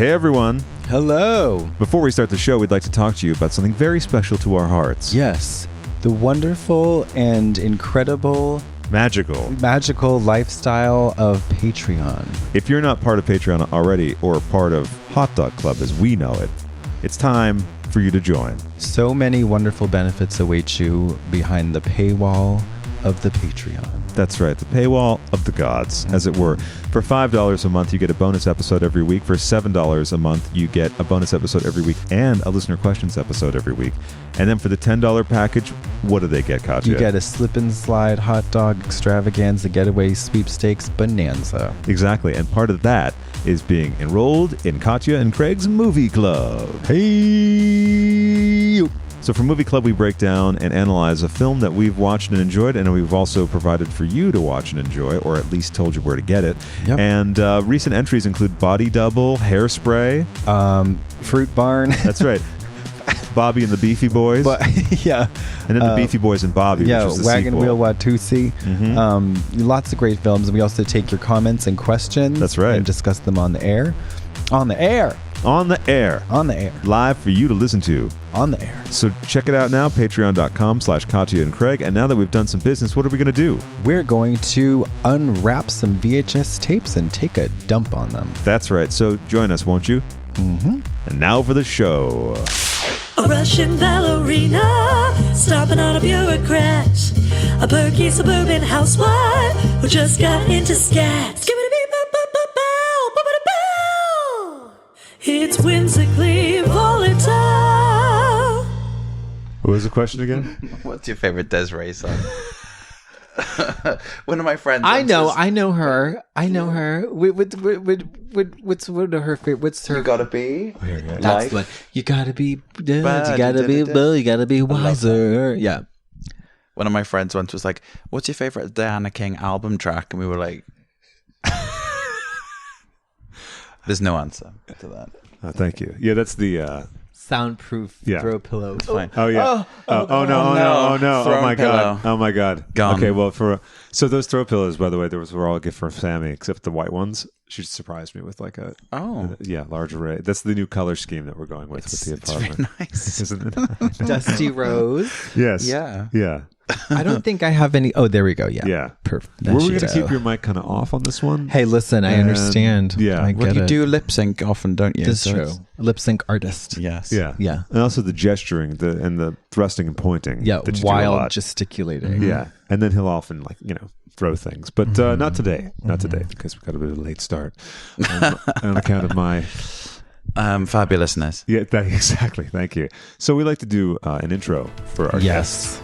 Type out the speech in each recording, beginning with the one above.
Hey everyone. Hello. Before we start the show, we'd like to talk to you about something very special to our hearts. Yes, the wonderful and incredible magical lifestyle of Patreon. If you're not part of Patreon already or part of Hot Dog Club as we know it, it's time for you to join. So many wonderful benefits await you behind the paywall of the Patreon. That's right, the paywall of the gods, as it were. For $5 a month, you get a bonus episode every week. For $7 a month, you get a bonus episode every week and a listener questions episode every week. And then for the $10 package, what do they get, Katya? You get a slip and slide hot dog extravaganza getaway sweepstakes bonanza. Exactly, and part of that is being enrolled in Katya and Craig's Movie Club. Hey! So for Movie Club, we break down and analyze a film that we've watched and enjoyed, and we've also provided for you to watch and enjoy, or at least told you where to get it. Yep. And recent entries include Body Double, Hairspray. Fruit Barn. That's right. Bobby and the Beefy Boys. Yeah. And then the Beefy Boys and Bobby, yeah, which was the Wagon sequel. Wheel Watusi. Mm-hmm. Lots of great films. We also take your comments and questions. That's right. And discuss them on the air. On the air. On the air. On the air. Live for you to listen to. On the air. So check it out now, patreon.com/Katya and Craig. And now that we've done some business, what are we going to do? We're going to unwrap some VHS tapes and take a dump on them. That's right. So join us, won't you? Mm-hmm. And now for the show. A Russian ballerina, stomping on a bureaucrat, a perky suburban housewife who just got into scat. It's whimsically volatile. What was the question again? What's your favorite Desiree song? One of my friends. I know her. What's one of her favorite? What's her? You gotta be. That's what you gotta be. You gotta be. You gotta be wiser. Yeah. One of my friends once was like, "What's your favorite Diana King album track?" And we were like, "There's no answer to that." Thank you. Yeah, that's the soundproof throw pillow. It's fine. Oh yeah. Oh no. Throw Oh my pillow. god. Oh my god. Gone. Okay, well so those throw pillows, by the way, were all a gift from Sammy, except the white ones. She surprised me with like a large array. That's the new color scheme that we're going with the apartment. Very nice. Isn't it? Dusty Rose. Yes. Yeah. Yeah. I don't think I have any. Oh, there we go. Yeah. Yeah. Perfect. Were we going to keep your mic kind of off on this one? Hey, listen, I understand. Yeah. I Well, get you it. do lip sync often, don't you? That's So true. it's- Lip sync artist. Yes. Yeah. Yeah. And also the gesturing, and the thrusting and pointing. Yeah. that you do a Wild lot. gesticulating. Yeah. And then he'll often throw things, but not today. Not today because we got a bit of a late start on account of my Fabulousness. Yeah, exactly. Thank you. So we like to do an intro for our guests.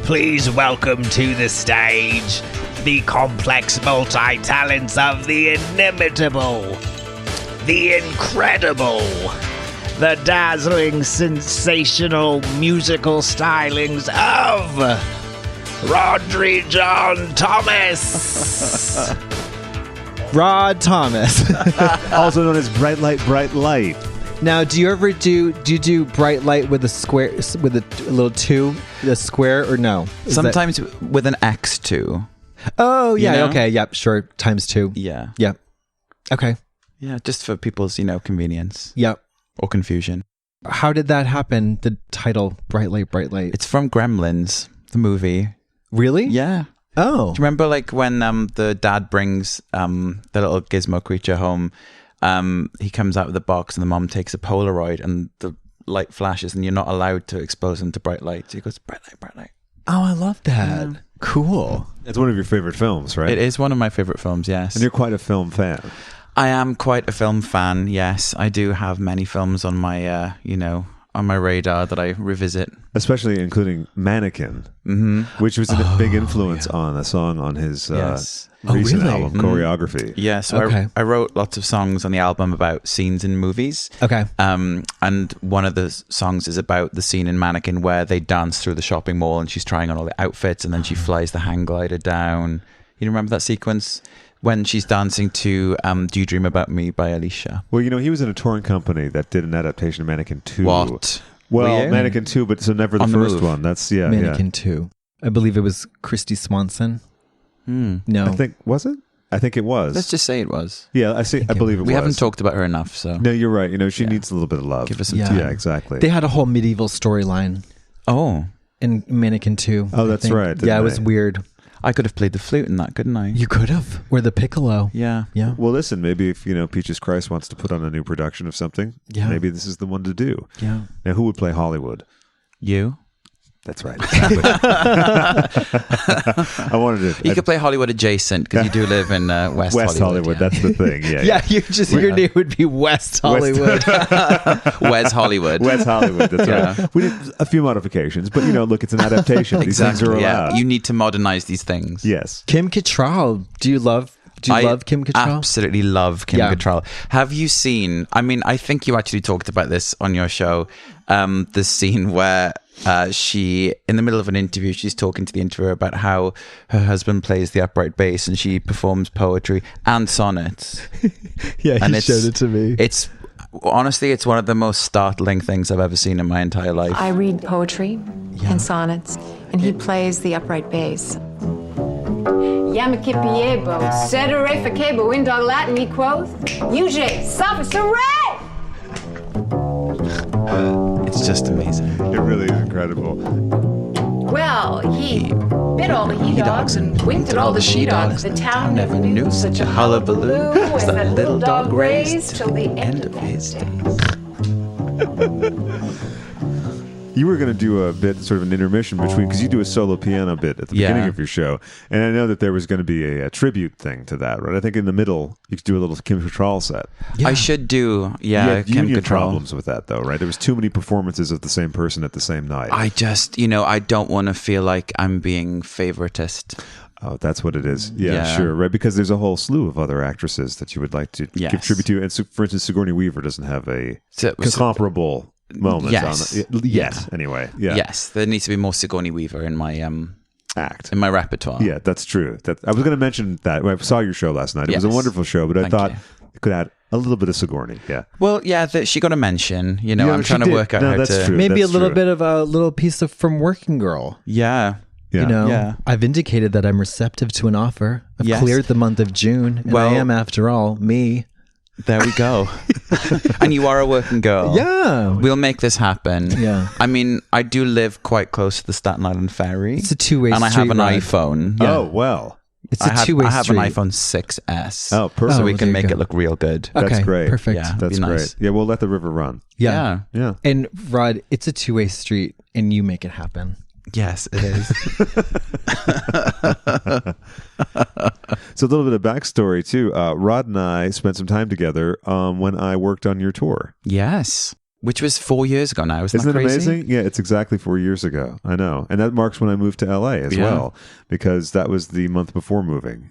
Please welcome to the stage the complex multi-talents of the inimitable, the incredible, the dazzling, sensational musical stylings of Rodri John Thomas. Rod Thomas. Also known as Bright Light. Now, do you do bright light with a square, with a little two, the square, or no? Is Sometimes with an X2. Oh, yeah. You know? Okay. Yep. Sure. Times two. Yeah. Yep. Okay. Yeah, just for people's, convenience Yep. or confusion. How did that happen? The title, Bright Light, Bright Light. It's from Gremlins, the movie. Really? Yeah. Oh. Do you remember when the dad brings the little gizmo creature home? He comes out of the box and the mom takes a Polaroid and the light flashes and you're not allowed to expose them to bright light. So he goes, bright light, bright light. Oh, I love that. Yeah. Cool. It's one of your favorite films, right? It is one of my favorite films, yes. And you're quite a film fan. I am quite a film fan, yes. I do have many films on my, on my radar that I revisit. Especially including Mannequin, which was a big influence on a song on his Yes. recent really? album, Choreography. Yeah, so Okay. I wrote lots of songs on the album about scenes in movies. Okay. And one of the songs is about the scene in Mannequin where they dance through the shopping mall and she's trying on all the outfits and then she flies the hang glider down. You remember that sequence? When she's dancing to Do You Dream About Me by Alicia. Well, he was in a touring company that did an adaptation of Mannequin 2. What? Well, Were you? Mannequin 2, but so never the On the first Move. one. That's, yeah. Mannequin 2. I believe it was Christy Swanson. No. I think, was it? I think it was. Let's just say it was. Yeah, I believe it was. We haven't talked about her enough, so. No, you're right. She needs a little bit of love. Give us some time. Yeah, exactly. They had a whole medieval storyline Oh. in Mannequin 2. Oh, that's right. Yeah, it was weird. I could have played the flute in that, couldn't I? You could have. Or the piccolo. Yeah. Yeah. Well, listen, maybe if, Peaches Christ wants to put on a new production of something, maybe this is the one to do. Yeah. Now, who would play Hollywood? You? That's right. Exactly. I wanted to. You could play Hollywood adjacent because you do live in West Hollywood. That's the thing. Yeah. Yeah, your name would be West Hollywood. Wes Hollywood. West Hollywood. That's right. We did a few modifications, but look, it's an adaptation. These things are allowed. You need to modernize these things. Yes. Kim Cattrall. Do you love Kim Cattrall? Absolutely love Kim Cattrall. Have you seen, I think you actually talked about this on your show, the scene where she, in the middle of an interview, she's talking to the interviewer about how her husband plays the upright bass and she performs poetry and sonnets. Yeah, he showed it to me. Honestly, it's one of the most startling things I've ever seen in my entire life. I read poetry and sonnets, and he plays the upright bass. Yamakipiebo, sedere facebo, in dog Latin me quoth, UJ, sophist array! It's just amazing. It really is incredible. Well, he bit all the he-dogs and winked at all the she-dogs. The town never knew such a hullabaloo as that little dog raised till the end of his days. You were going to do a bit, sort of an intermission between, because you do a solo piano bit at the beginning of your show, and I know that there was going to be a tribute thing to that, right? I think in the middle you could do a little Kim Cattrall set. Yeah. I should do, Kim Cattrall. Problems with that, though, right? There was too many performances of the same person at the same night. I just, I don't want to feel like I'm being favoritist. Oh, that's what it is. Yeah, sure, right? Because there's a whole slew of other actresses that you would like to give tribute to, and so, for instance, Sigourney Weaver doesn't have a comparable moments on it. Yes. Anyway. Yeah. Yes. There needs to be more Sigourney Weaver in my act. In my repertoire. Yeah, that's true. I was going to mention that when I saw your show last night. It was a wonderful show, but I thought it could add a little bit of Sigourney. Yeah. Well, she got a mention. I'm trying to work out how to. True. Maybe that's a little true. bit of a little piece of From Working Girl. Yeah. Yeah. I've indicated that I'm receptive to an offer. I've cleared the month of June, and I am, after all, me. There we go. And you are a working girl. Yeah. We'll make this happen. Yeah. I do live quite close to the Staten Island Ferry. It's a two-way and street. And I have an ride. iPhone. Yeah. Oh, well. It's a two-way street. I have street. an iPhone 6S. Oh, perfect. So we can make it look real good. Okay, that's great. Perfect. Yeah, that's nice. great. Yeah, we'll let the river run. Yeah. And Rod, it's a two-way street, and you make it happen. Yes, it is. So a little bit of backstory too. Rod and I spent some time together when I worked on your tour. Yes, which was 4 years ago now. Isn't it crazy? Amazing? Yeah, it's exactly 4 years ago. I know, and that marks when I moved to LA as well, because that was the month before moving.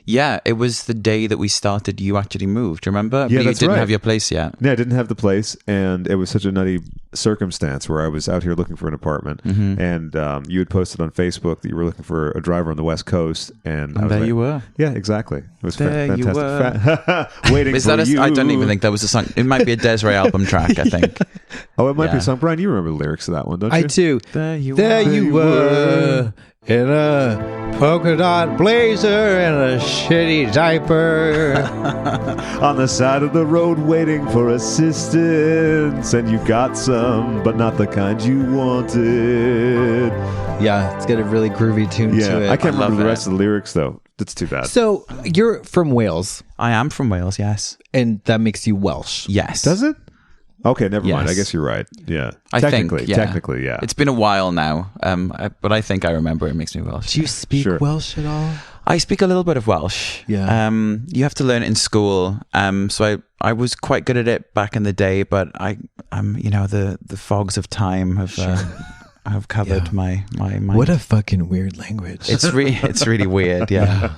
Yeah, it was the day that we started. You actually moved. Remember? Yeah, but that's you didn't right. have your place yet. Yeah, I didn't have the place, and it was such a nutty circumstance where I was out here looking for an apartment, and you had posted on Facebook that you were looking for a driver on the West Coast, and I was there you were. Yeah, exactly. It was There you fantastic. Waiting Is for that you. I don't even think that was a song. It might be a Desiree album track, I think. Oh, it might be a song. Brian, you remember the lyrics to that one, don't you? I do. There you were in a polka dot blazer and a shitty diaper. On the side of the road waiting for assistance, and you got some, but not the kind you wanted. Yeah, it's got a really groovy tune to it. I can't remember the it. rest of the lyrics, though. That's too bad. So, you're from Wales, I am from Wales, yes. and that makes you Welsh. Yes. Does it? Okay, never mind. Yes. I guess you're right. Yeah. I technically, think, yeah. Technically, yeah. It's been a while now, but I think I remember it makes me Welsh. Do you speak Sure. Welsh at all? I speak a little bit of Welsh. Yeah. You have to learn it in school. So I was quite good at it back in the day, but the fogs of time have covered my mind. What a fucking weird language. It's really weird. Yeah.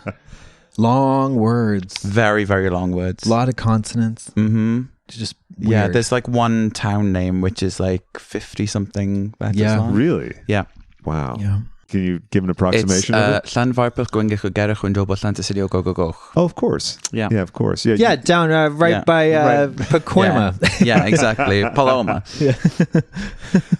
Long words. Very, very long words. A lot of consonants. Mm-hmm. Just weird. Yeah, there's like one town name which is like 50 something letters long. Really? Yeah. Wow. Yeah. Can you give an It's approximation of it? Llanfairpwll Gwyngyll Gerach and Dobol Llantysilio Gogogoch. Oh, of course. Yeah. Yeah, of course. Yeah. Yeah, down right by Pacoima. Yeah, exactly. Paloma.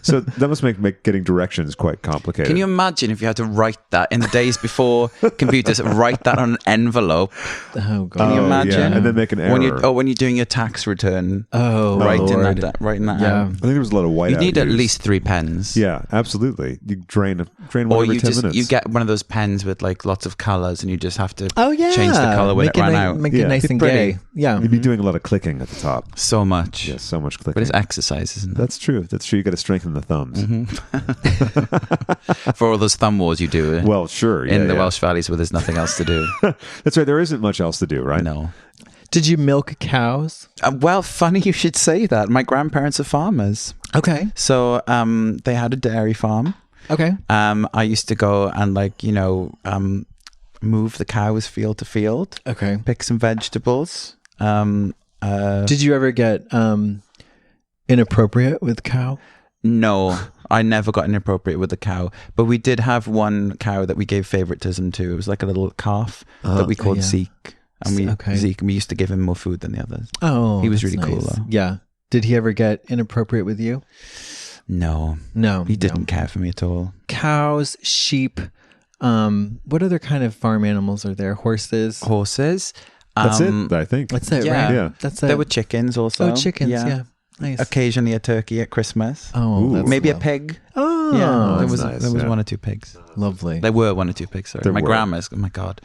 So that must make getting directions quite complicated. Can you imagine if you had to write that in the days before computers, write that on an envelope? Oh, God. Can you imagine? Yeah. And then make an error. When you're doing your tax return, Oh, writing Lord. that Yeah. out. I think there was a lot of whiteout. You need at used. least 3 pens. Yeah, absolutely. You drain one Or every you 10 just minutes. you get one of those pens with like lots of colors, and you just have to change the color when it ran out. Make it Yeah. nice and Pretty. gay. Yeah. You'd be doing a lot of clicking at the top. So much. Yeah, so much clicking. But it's exercise, isn't it? That's true. That's true. You got to strengthen the thumbs. For all those thumb wars you do Well, sure. in yeah, the yeah. Welsh valleys where there's nothing else to do. That's right. There isn't much else to do, right? No. Did you milk cows? Well, funny you should say that. My grandparents are farmers. Okay. So they had a dairy farm. Okay. I used to go and move the cows field to field, Okay. pick some vegetables. Did you ever get inappropriate with cow? No, I never got inappropriate with the cow, but we did have one cow that we gave favoritism to. It was like a little calf that we called yeah. Zeke. And Okay. Zeke, and we used to give him more food than the others. Oh, He was that's really cool, nice. though. Yeah. Did he ever get inappropriate with you? No, No. he didn't care for me at all. Cows, sheep. What other kind of farm animals are there? Horses. Horses. That's it, I think. That's it, Yeah. right? Yeah. That's it. There were chickens also. Oh, chickens. Yeah. Nice. Occasionally a turkey at Christmas. Oh, Ooh. that's Maybe a lo- pig. Oh, Yeah, there was nice, there was yeah. 1 or 2 pigs. lovely. There were 1 or 2 pigs. Sorry, There my were. grandma's. Oh my god,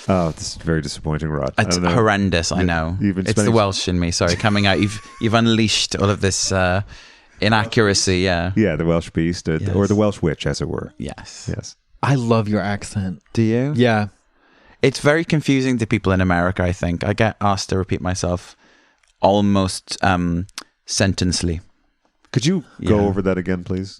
Oh, this is very disappointing, Rod. I it's don't know. horrendous. I Yeah, know. you've been It's the spending- Welsh in me. Sorry, coming out. You've unleashed all of this inaccuracy. Yeah. Yeah, the Welsh beast, Yes. or the Welsh witch, as it were. Yes. Yes. I love your accent. Do you? Yeah. It's very confusing to people in America. I think I get asked to repeat myself almost sentencely. Could you go Yeah. over that again, please?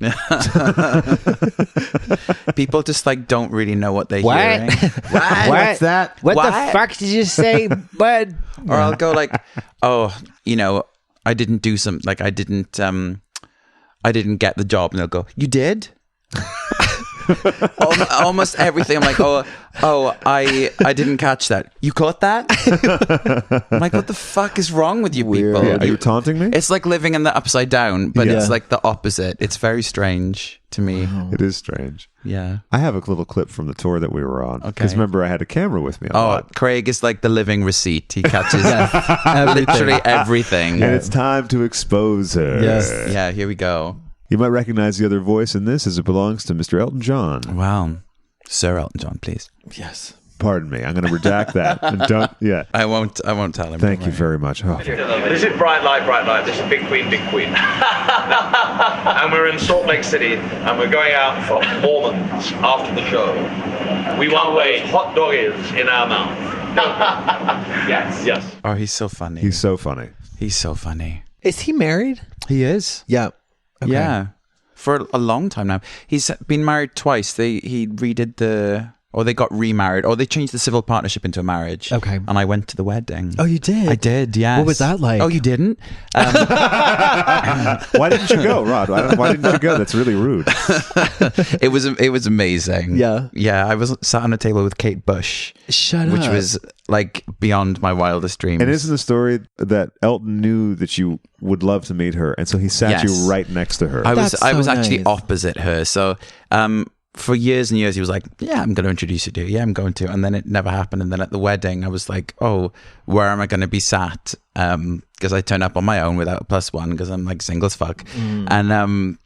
People just don't really know what they're What? hearing. What's that? What What? the fuck did you say, bud? Or I'll go I didn't do some I didn't get the job, and they'll go, you did? Almost everything. I'm like, I didn't catch that. You caught that? I'm like, what the fuck is wrong with you people? Yeah, are you taunting me? It's like living in the upside down, but Yeah. it's like the opposite. It's very strange to me. It is strange. Yeah. I have a little clip from the tour that we were on. Okay. Because remember, I had a camera with me a lot. Craig is like the living receipt. He catches Everything. literally everything. And it's time to expose her. Yes. Yeah, here we go. You might recognize the other voice in this as it belongs to Mr. Elton John. Wow. Sir Elton John, please. Yes. Pardon me. I'm going to redact that. And don't. Yeah. I won't tell him. Thank you very much. Oh, This is Bright Light, Bright Light. This is Big Queen, Big Queen. And we're in Salt Lake City, and we're going out for Mormons after the show. We want those hot doggies in our mouth. Yes. Yes. Oh, he's so funny. he's so funny. He's so funny. Is he married? He is. Yeah. Okay. Yeah. For a long time now. He's been married twice. They got remarried, or they changed the civil partnership into a marriage. Okay. And I went to the wedding. Oh, you did? I did, yes. What was that like? Oh, you didn't? Why didn't you go, Rod? Why didn't you go? That's really rude. It was amazing. Yeah. Yeah, I was sat on a table with Kate Bush, Shut which up. was beyond my wildest dreams. And isn't the story that Elton knew that you would love to meet her, and so he sat Yes. you right next to her? I That's was so actually nice. opposite her. So for years and years, he was like, yeah, I'm going to introduce you to. Yeah, I'm going to. And then it never happened. And then at the wedding, I was like, oh, where am I going to be sat? Because I turned up on my own without a +1 because I'm single as fuck. And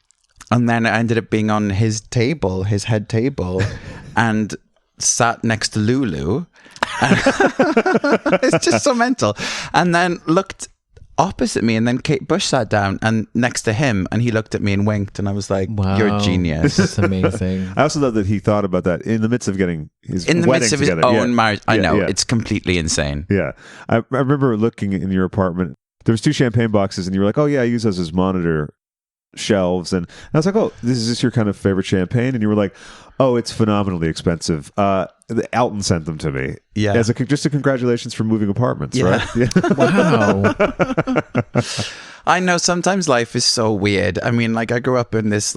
then I ended up being on his table, his head table, and sat next to Lulu. It's just so mental. And then looked opposite me, and then Kate Bush sat down and next to him, and he looked at me and winked, and I was like, Wow. you're a genius. That's amazing. I also love that he thought about that in the midst of getting his In the wedding midst of his together. own Yeah. marriage. I Yeah, know, yeah. it's completely insane. Yeah. I remember looking in your apartment. There was 2 champagne boxes, and you were like, oh, yeah, I use those as monitor shelves. And I was like, oh, is this your kind of favorite champagne? And you were like, oh, it's phenomenally expensive. Elton sent them to me. Yeah. As just a congratulations for moving apartments, Yeah. right? Yeah. Wow. I know sometimes life is so weird. I mean, I grew up in this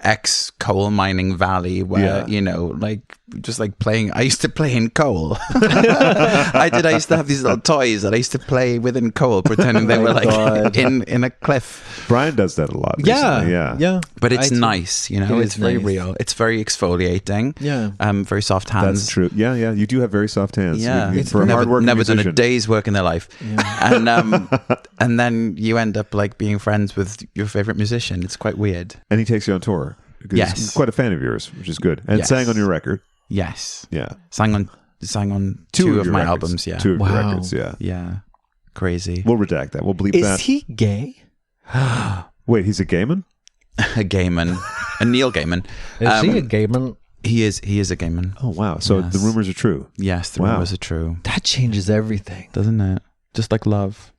ex-coal mining valley where, you know, like, just like playing. I used to play in coal. I used to have these little toys that I used to play within coal, pretending they were like in a cliff. Brian does that a lot. Recently. Yeah. But it's nice, you know. It's very nice. real. It's very exfoliating. Yeah. Very soft hands. That's true. Yeah. You do have very soft hands. Yeah, For a hard-working never done a musician. day's work in their life, and then you end up like being friends with your favorite musician. It's quite weird. And he takes you on tour. Because Yes. he's quite a fan of yours, which is good. And Yes. sang on your record. Yes, Yeah. sang on two of your my records. albums. Yeah, 2 of your Wow. records. Yeah. yeah, crazy. We'll redact that. We'll bleep Is that. he gay? Wait, he's a gay man? A Gaiman, a Neil Gaiman. Is he a gay man? He is a Gaiman. Oh, wow. So Yes. the rumors are true. Yes, the Wow. rumors are true, That changes everything. doesn't it? Just like love.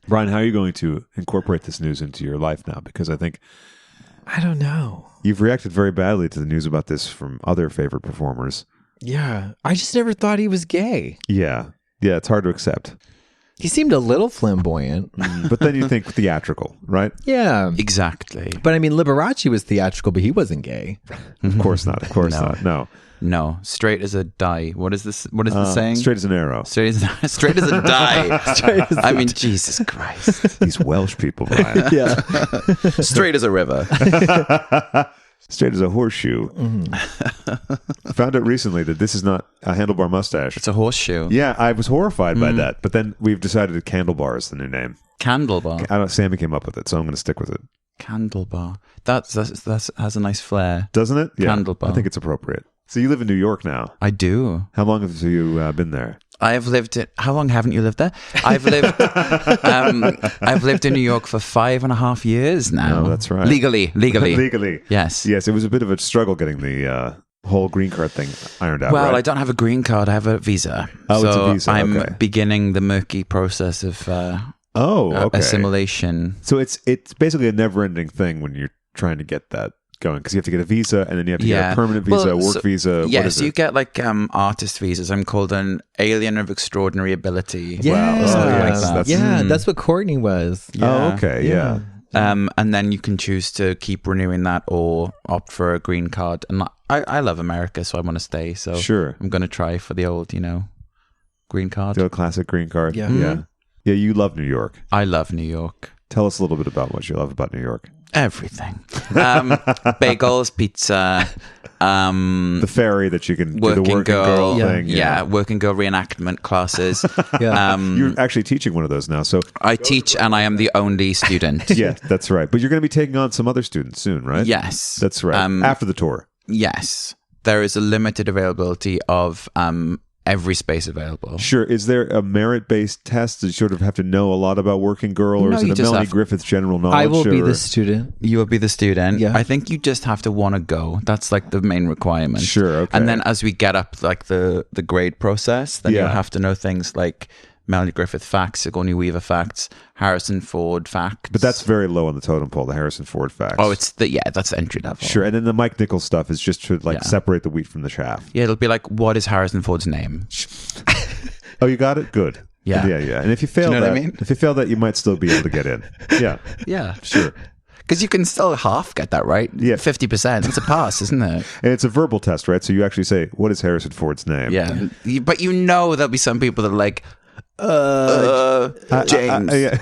Brian, how are you going to incorporate this news into your life now? Because I think I don't know. you've reacted very badly to the news about this from other favorite performers. Yeah. I just never thought he was gay. Yeah. Yeah, it's hard to accept. He seemed a little flamboyant. But then you think theatrical, right? Yeah. Exactly. But I mean, Liberace was theatrical, but he wasn't gay. Of course not. Of course No. not. No. No, straight as a die. What is this? What is the saying? Straight as an arrow. Straight as a die. I mean, Jesus Christ. These Welsh people, Brian. Yeah. Straight as a river. Straight as a horseshoe. I found out recently that this is not a handlebar mustache. It's a horseshoe. Yeah, I was horrified by that. But then we've decided that candlebar is the new name. Candlebar. I don't. Sammy came up with it, so I'm going to stick with it. Candlebar. That's has a nice flair. Doesn't it? Yeah. Candlebar. I think it's appropriate. So you live in New York now. I do. How long have you been there? I've lived in. How long haven't you lived there? I've lived. I've lived in New York for 5.5 years now. Oh, that's right. Legally. Legally. Yes. Yes, it was a bit of a struggle getting the whole green card thing ironed out. Well, right? I don't have a green card. I have a visa. Oh, so it's a visa, I'm okay. beginning the murky process of okay. assimilation. So it's basically a never-ending thing when you're trying to get that going, because you have to get a visa, and then you have to get a permanent visa, work visa. Yes, what is it? you get like artist visas. I'm called an alien of extraordinary ability. Yeah. something like that. Yeah, that's what Courtney was. Oh, okay, yeah. And then you can choose to keep renewing that or opt for a green card. And I love America, so I want to stay. So Sure. I'm going to try for the old, green card. The classic green card. Yeah. Yeah, you love New York. I love New York. Tell us a little bit about what you love about New York. Everything. Bagels, pizza, The ferry that you can do the working girl thing. Yeah, working girl reenactment classes. Yeah. You're actually teaching one of those now. So I teach and I am the only student. yeah, that's right. But you're going to be taking on some other students soon, right? Yes. That's right. After the tour. Yes. There is a limited availability of every space available. Sure. Is there a merit-based test? Do you sort of have to know a lot about Working Girl, or No, is you it a just Melanie have- Griffith general knowledge? I will be or- the student. You will be the student. Yeah. I think you just have to want to go. That's like the main requirement. Sure, okay. And then as we get up like the grade process, then Yeah. you'll have to know things like Melanie Griffith facts, Sigourney Weaver facts, Harrison Ford facts. But that's very low on the totem pole, the Harrison Ford facts. Oh, that's entry level. Sure. And then the Mike Nichols stuff is just to Yeah. separate the wheat from the chaff. Yeah, it'll be like, what is Harrison Ford's name? Oh, you got it? Good. Yeah. Yeah. And if you fail know what that, I mean? if you fail that, you might still be able to get in. Yeah. Yeah. Sure. Because you can still half get that right. Yeah. 50%. It's a pass, isn't it? And it's a verbal test, right? So you actually say, what is Harrison Ford's name? Yeah. But there'll be some people that are like, James. Yeah.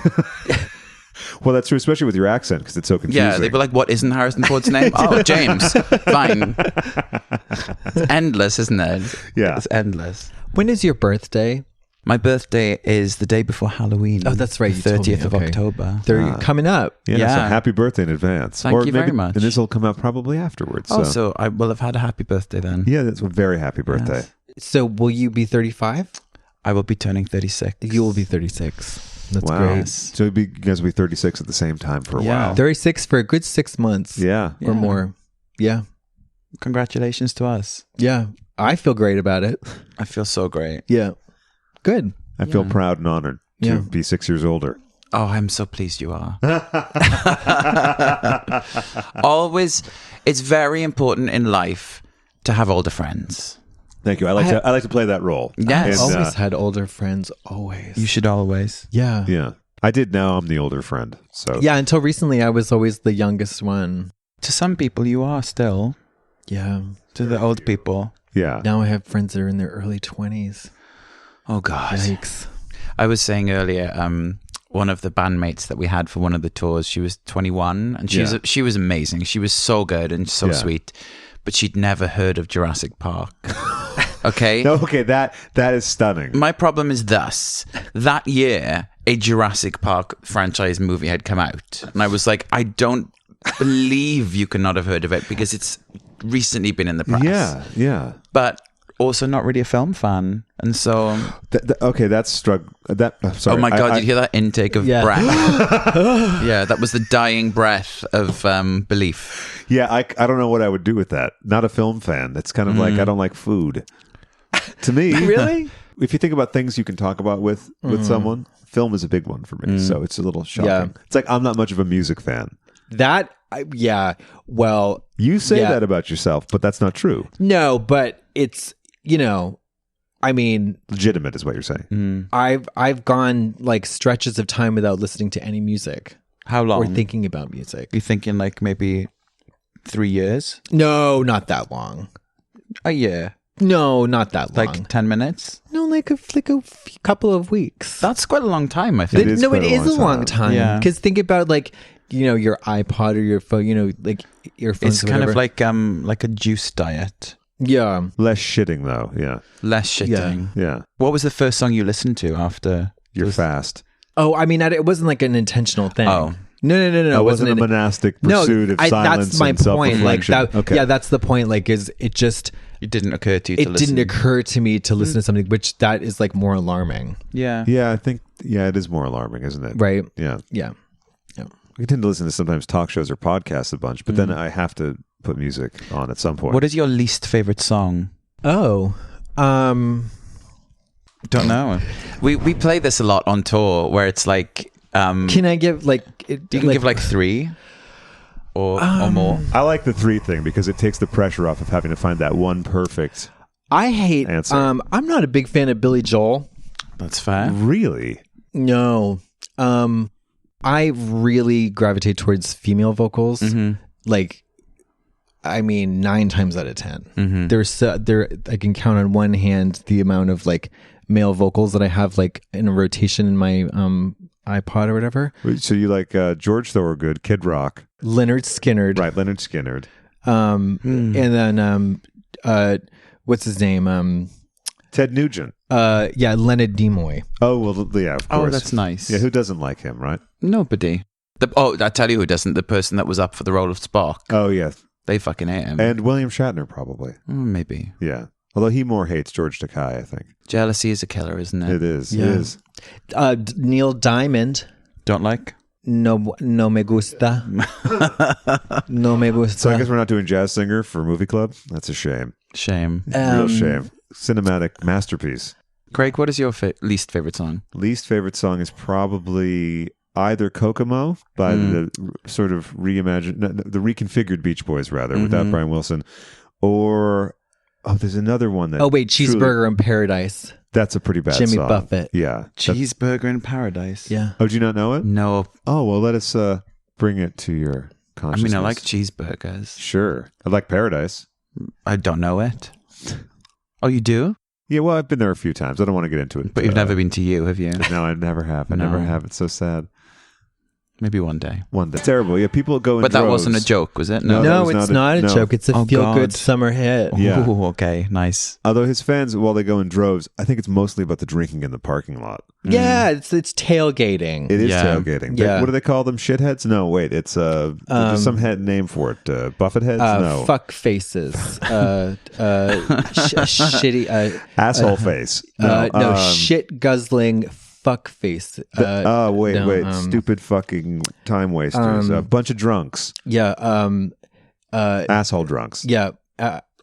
Well, that's true, especially with your accent, because it's so confusing. Yeah, they'd be like, what isn't Harrison Ford's name? Oh, James. Fine. It's endless, isn't it? Yeah. It's endless. When is your birthday? My birthday is the day before Halloween. Oh, that's right, The you told me, 30th of okay. October. They're coming up. Yeah, Yeah. so happy birthday in advance. Thank you very much. And this will come out probably afterwards. Oh, so. so I will have had a happy birthday then. Yeah, that's a very happy birthday. Yes. So will you be 35? I will be turning 36. You will be 36. That's Wow. great. So you guys will be 36 at the same time for a Yeah. while. 36 for a good 6 months. Yeah. Or more. Yeah. Congratulations to us. Yeah. I feel great about it. I feel so great. Yeah. Good. I feel proud and honored to Yeah. be 6 years older. Oh, I'm so pleased you are. Always, it's very important in life to have older friends. Thank you. I like to play that role. Yes. And, Always had older friends. Always. You should always. Yeah. yeah. I did. Now I'm the older friend. So Yeah. Until recently, I was always the youngest one. To some people, you are still. Yeah. To the old people. Yeah. Now I have friends that are in their early 20s. Oh, God. Yikes. I was saying earlier, one of the bandmates that we had for one of the tours, she was 21 and she was amazing. She was so good and so sweet, but she'd never heard of Jurassic Park. Okay? No, okay, that is stunning. My problem is thus. That year, a Jurassic Park franchise movie had come out. And I was like, I don't believe you cannot have heard of it because it's recently been in the press. Yeah. But also not really a film fan. And so... okay, that's sorry. Oh my God, did you hear that intake of breath? Yeah, that was the dying breath of belief. Yeah, I don't know what I would do with that. Not a film fan. It's kind of like I don't like food. To me... Really? If you think about things you can talk about with someone, film is a big one for me. So it's a little shocking. Yeah. It's like I'm not much of a music fan. Well... You say that about yourself, but that's not true. No, but it's, I mean... Legitimate is what you're saying. I've gone like stretches of time without listening to any music. How long? Or thinking about music. You thinking like maybe 3 years? No, not that long. A year? No, not that long. Like 10 minutes? No, like a couple of weeks. That's quite a long time, I think. It is a long time. Yeah. Because think about like, your iPod or your phone, like earphones. It's kind of like a juice diet. Yeah. Less shitting though. Yeah. Less shitting. Yeah. What was the first song you listened to after your fast? Oh, I mean, it wasn't like an intentional thing. Oh. No. It wasn't a monastic pursuit of silence. That's my and point. Like that. Okay. Yeah, that's the point. Like, it didn't occur to you. It didn't occur to me to listen to something, which that is like more alarming. Yeah. Yeah, I think. Yeah, it is more alarming, isn't it? Right. Yeah. Yeah. We tend to listen to sometimes talk shows or podcasts a bunch, but then I have to put music on at some point. What is your least favorite song? Oh, don't know. We play this a lot on tour, where it's like. Can I give like? You can give like 3 or more. I like the 3 thing because it takes the pressure off of having to find that one perfect. I hate. Answer. I'm not a big fan of Billy Joel. That's fair. Really? No. I really gravitate towards female vocals. Like, I mean, 9 times out of 10. I can count on one hand the amount of like male vocals that I have like in a rotation in my iPod or whatever. So you like George Thorogood, Kid Rock, Leonard Skinnard, right? Leonard Skinnard, and then what's his name? Ted Nugent. Yeah, Leonard Nimoy. Oh well, yeah, of course. Oh, that's nice. Yeah, who doesn't like him, right? Nobody. I tell you who doesn't. The person that was up for the role of Spock. Oh yeah, they fucking hate him. And William Shatner probably. Maybe. Yeah. Although he more hates George Takei, I think. Jealousy is a killer, isn't it? It is. Yeah. It is. Neil Diamond. Don't like? No me gusta. No me gusta. So I guess we're not doing Jazz Singer for Movie Club. That's a shame. Shame. Real shame. Cinematic masterpiece. Craig, what is your least favorite song? Least favorite song is probably either Kokomo by the sort of the reconfigured Beach Boys, rather, without Brian Wilson, or there's another one that. Oh wait, Cheeseburger in Paradise. That's a pretty bad Jimmy song. Buffett. Yeah. Cheeseburger in Paradise. Yeah. Oh, do you not know it? No. Oh, well, let us bring it to your consciousness. I like cheeseburgers. Sure. I like Paradise. I don't know it. Oh, you do? Yeah, well, I've been there a few times. I don't want to get into it. But you've never been to you, have you? No, I never have. I never have. It's so sad. Maybe one day. One day. Terrible. Yeah, people go in But droves. that wasn't a joke, was it? No, it's not a joke. It's a feel-good summer hit. Yeah. Oh, okay. Nice. Although his fans, while they go in droves, I think it's mostly about the drinking in the parking lot. Yeah, it's tailgating. It is tailgating. Yeah. What do they call them? Shitheads? No, wait. It's there's some head name for it. Buffet heads? No. Fuck faces. Shitty. Asshole face. No, shit guzzling fuck face. Wait. Stupid fucking time wasters. A bunch of drunks. Yeah. Asshole drunks. Yeah.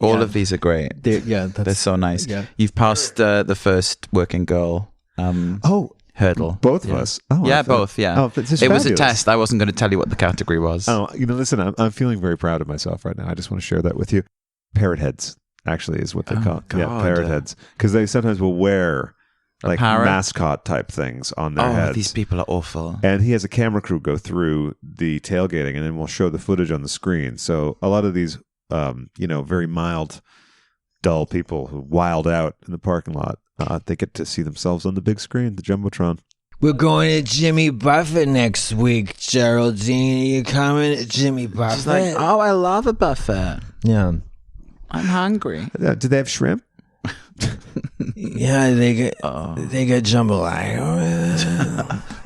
All of these are great. They're so nice. Yeah. You've passed the first working girl hurdle. Both of us. Oh, yeah, both. Yeah. Oh, this is it was a fabulous. test. I wasn't going to tell you what the category was. Oh, listen, I'm feeling very proud of myself right now. I just want to share that with you. Parrot heads, actually, is what they call it. God. Yeah, parrot heads. Because they sometimes will wear like parrot? mascot type things on their heads. These people are awful. And he has a camera crew go through the tailgating, and then we'll show the footage on the screen. So a lot of these, very mild, dull people who wild out in the parking lot, they get to see themselves on the big screen, the Jumbotron. We're going to Jimmy Buffett next week, Geraldine. Are you coming to Jimmy Buffett? She's like, oh, I love a buffet. Yeah. I'm hungry. Do they have shrimp? Yeah, they get jambalaya.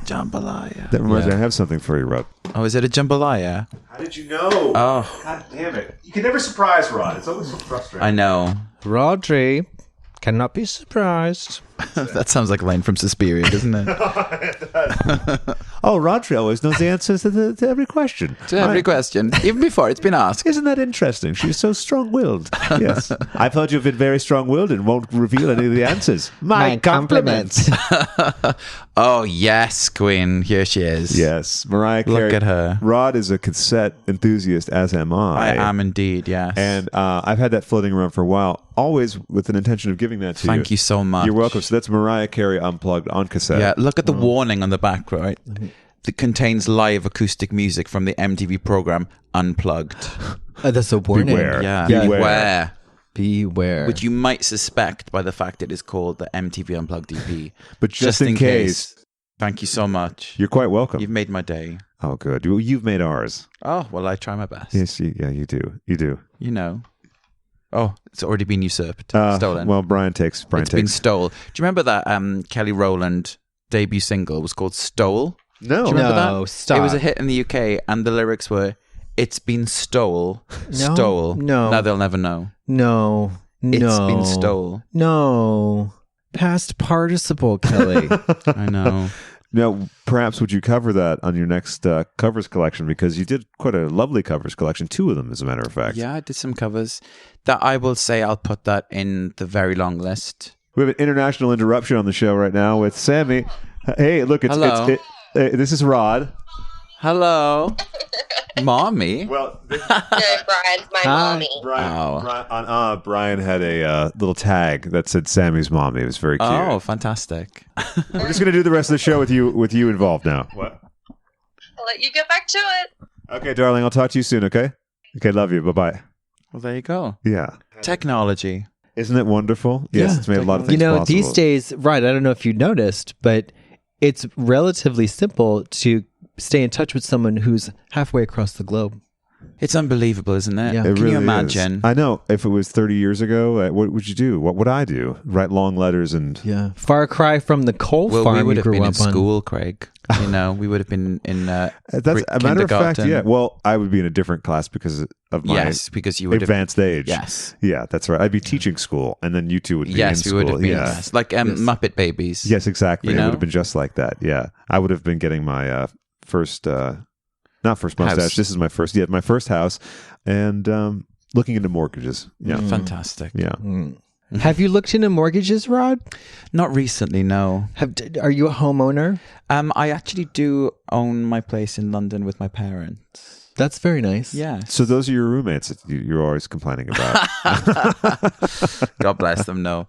Jambalaya. That reminds me, I have something for you, Rod. Oh, is it a jambalaya? How did you know? Oh. God damn it. You can never surprise Rod. It's always so frustrating. I know. Rodri cannot be surprised. That sounds like a line from Suspiria, doesn't it? Oh, Rodri always knows the answers to every question. To every question, even before it's been asked. Isn't that interesting? She's so strong-willed. Yes. I've heard you've been very strong-willed and won't reveal any of the answers. My compliments. Oh, yes, Queen. Here she is. Yes. Mariah Carey. Look at her. Rod is a cassette enthusiast, as am I. I am indeed, yes. And I've had that floating around for a while, always with an intention of giving that to you. Thank you so much. You're welcome. So that's Mariah Carey Unplugged on cassette. Yeah, look at the warning on the back, right? It contains live acoustic music from the MTV program Unplugged. That's a warning. Beware. Yeah, Beware. Beware. Which you might suspect by the fact it is called the MTV Unplugged EP. But just in case. Thank you so much. You're quite welcome. You've made my day. Oh, good. You've made ours. Oh, well, I try my best. Yes, you do. You do. You know. Oh, it's already been usurped. Stolen. Well, Brian takes. It's been stole. Do you remember that Kelly Rowland debut single was called Stole? No. Do you remember No, that? stop. It was a hit in the UK, and the lyrics were, "It's been stole, stole. No. Now they'll never know. No. It's been stole." No. Past participle, Kelly. I know. Now, perhaps would you cover that on your next covers collection? Because you did quite a lovely covers collection, 2 of them, as a matter of fact. Yeah, I did some covers. That I will say I'll put that in the very long list. We have an international interruption on the show right now with Sammy. Hey, look, Hello. This is Rod. Hello. Mommy. Well, Good, Brian's my mommy. Brian had a little tag that said Sammy's mommy. It was very cute. Oh, fantastic. We're just going to do the rest of the show with you involved now. What? I'll let you get back to it. Okay, darling. I'll talk to you soon, okay? Okay, love you. Bye-bye. Well, there you go. Yeah. Technology. Isn't it wonderful? Yes, Yeah. it's made a lot of things possible. These days, right, I don't know if you noticed, but it's relatively simple to stay in touch with someone who's halfway across the globe. It's unbelievable, isn't it? Yeah. It Can really you imagine? is. I know. If it was 30 years ago, what would you do? What would I do? Write long letters and... Yeah. Far cry from the coal farm we would you have grew been in up on. school, Craig. You know, we would have been in That's a matter of fact, kindergarten. yeah. Well, I would be in a different class because of my because you would have... advanced age. Yes. Yeah, that's right. I'd be teaching school, and then you two would be in Yes, school. we would have been. Yeah. Yes. Like Muppet Babies. Yes, exactly. You It know? would have been just like that. Yeah. I would have been getting my first... not first mustache. House. This is my first... Yeah, my first house. And looking into mortgages. Yeah. Fantastic. Yeah. Have you looked into mortgages, Rod? Not recently, no. Are you a homeowner? I actually do own my place in London with my parents. That's very nice. Yeah. So those are your roommates that you're always complaining about. God bless them. No.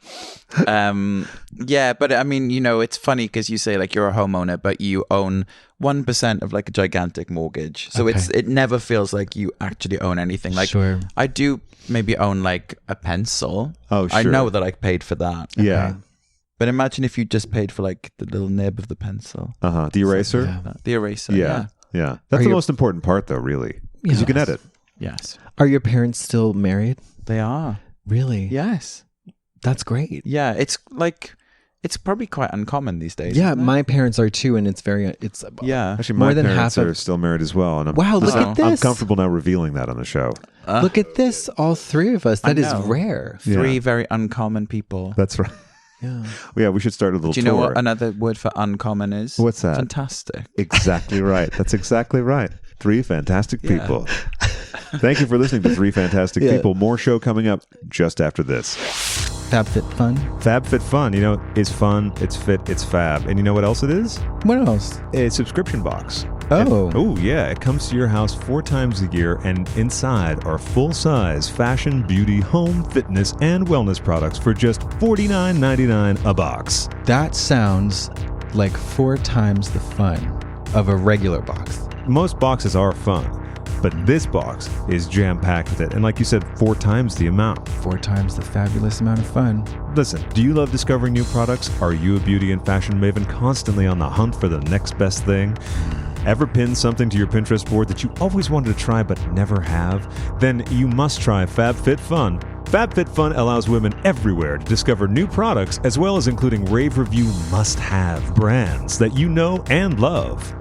Yeah, but I mean, it's funny because you say like you're a homeowner, but you own 1% of like a gigantic mortgage. So it never feels like you actually own anything. Like Sure. I do maybe own like a pencil. Oh, I sure. know that I paid for that. Yeah. But imagine if you just paid for like the little nib of the pencil. Uh-huh. The eraser? The eraser. Yeah. Yeah. That's the most important part, though, really. Because you can edit. Yes. Are your parents still married? They are. Really? Yes. That's great. Yeah. It's probably quite uncommon these days. Yeah, isn't it? my parents are too, and it's Yeah. Actually, More my than parents half of- are still married as well. And I'm, Wow, look at I'm this. comfortable now revealing that on the show. Look at this, all 3 of us. That is know. rare. Three Yeah. very uncommon people. That's right. Yeah. Yeah, we should start a little Do you know tour. what another word for uncommon is? What's that? Fantastic. Exactly right. That's exactly right. 3 fantastic Yeah. people. Thank you for listening to 3 Fantastic People. More show coming up just after this. FabFitFun. FabFitFun, is fun, it's fit, it's fab. And you know what else it is? What else? A subscription box. Oh, yeah. It comes to your house 4 times a year, and inside are full-size fashion, beauty, home, fitness, and wellness products for just $49.99 a box. That sounds like 4 times the fun of a regular box. Most boxes are fun, but this box is jam-packed with it. And like you said, 4 times the amount. 4 times the fabulous amount of fun. Listen, do you love discovering new products? Are you a beauty and fashion maven constantly on the hunt for the next best thing? Ever pin something to your Pinterest board that you always wanted to try but never have? Then you must try FabFitFun. FabFitFun allows women everywhere to discover new products, as well as including rave review must-have brands that you know and love.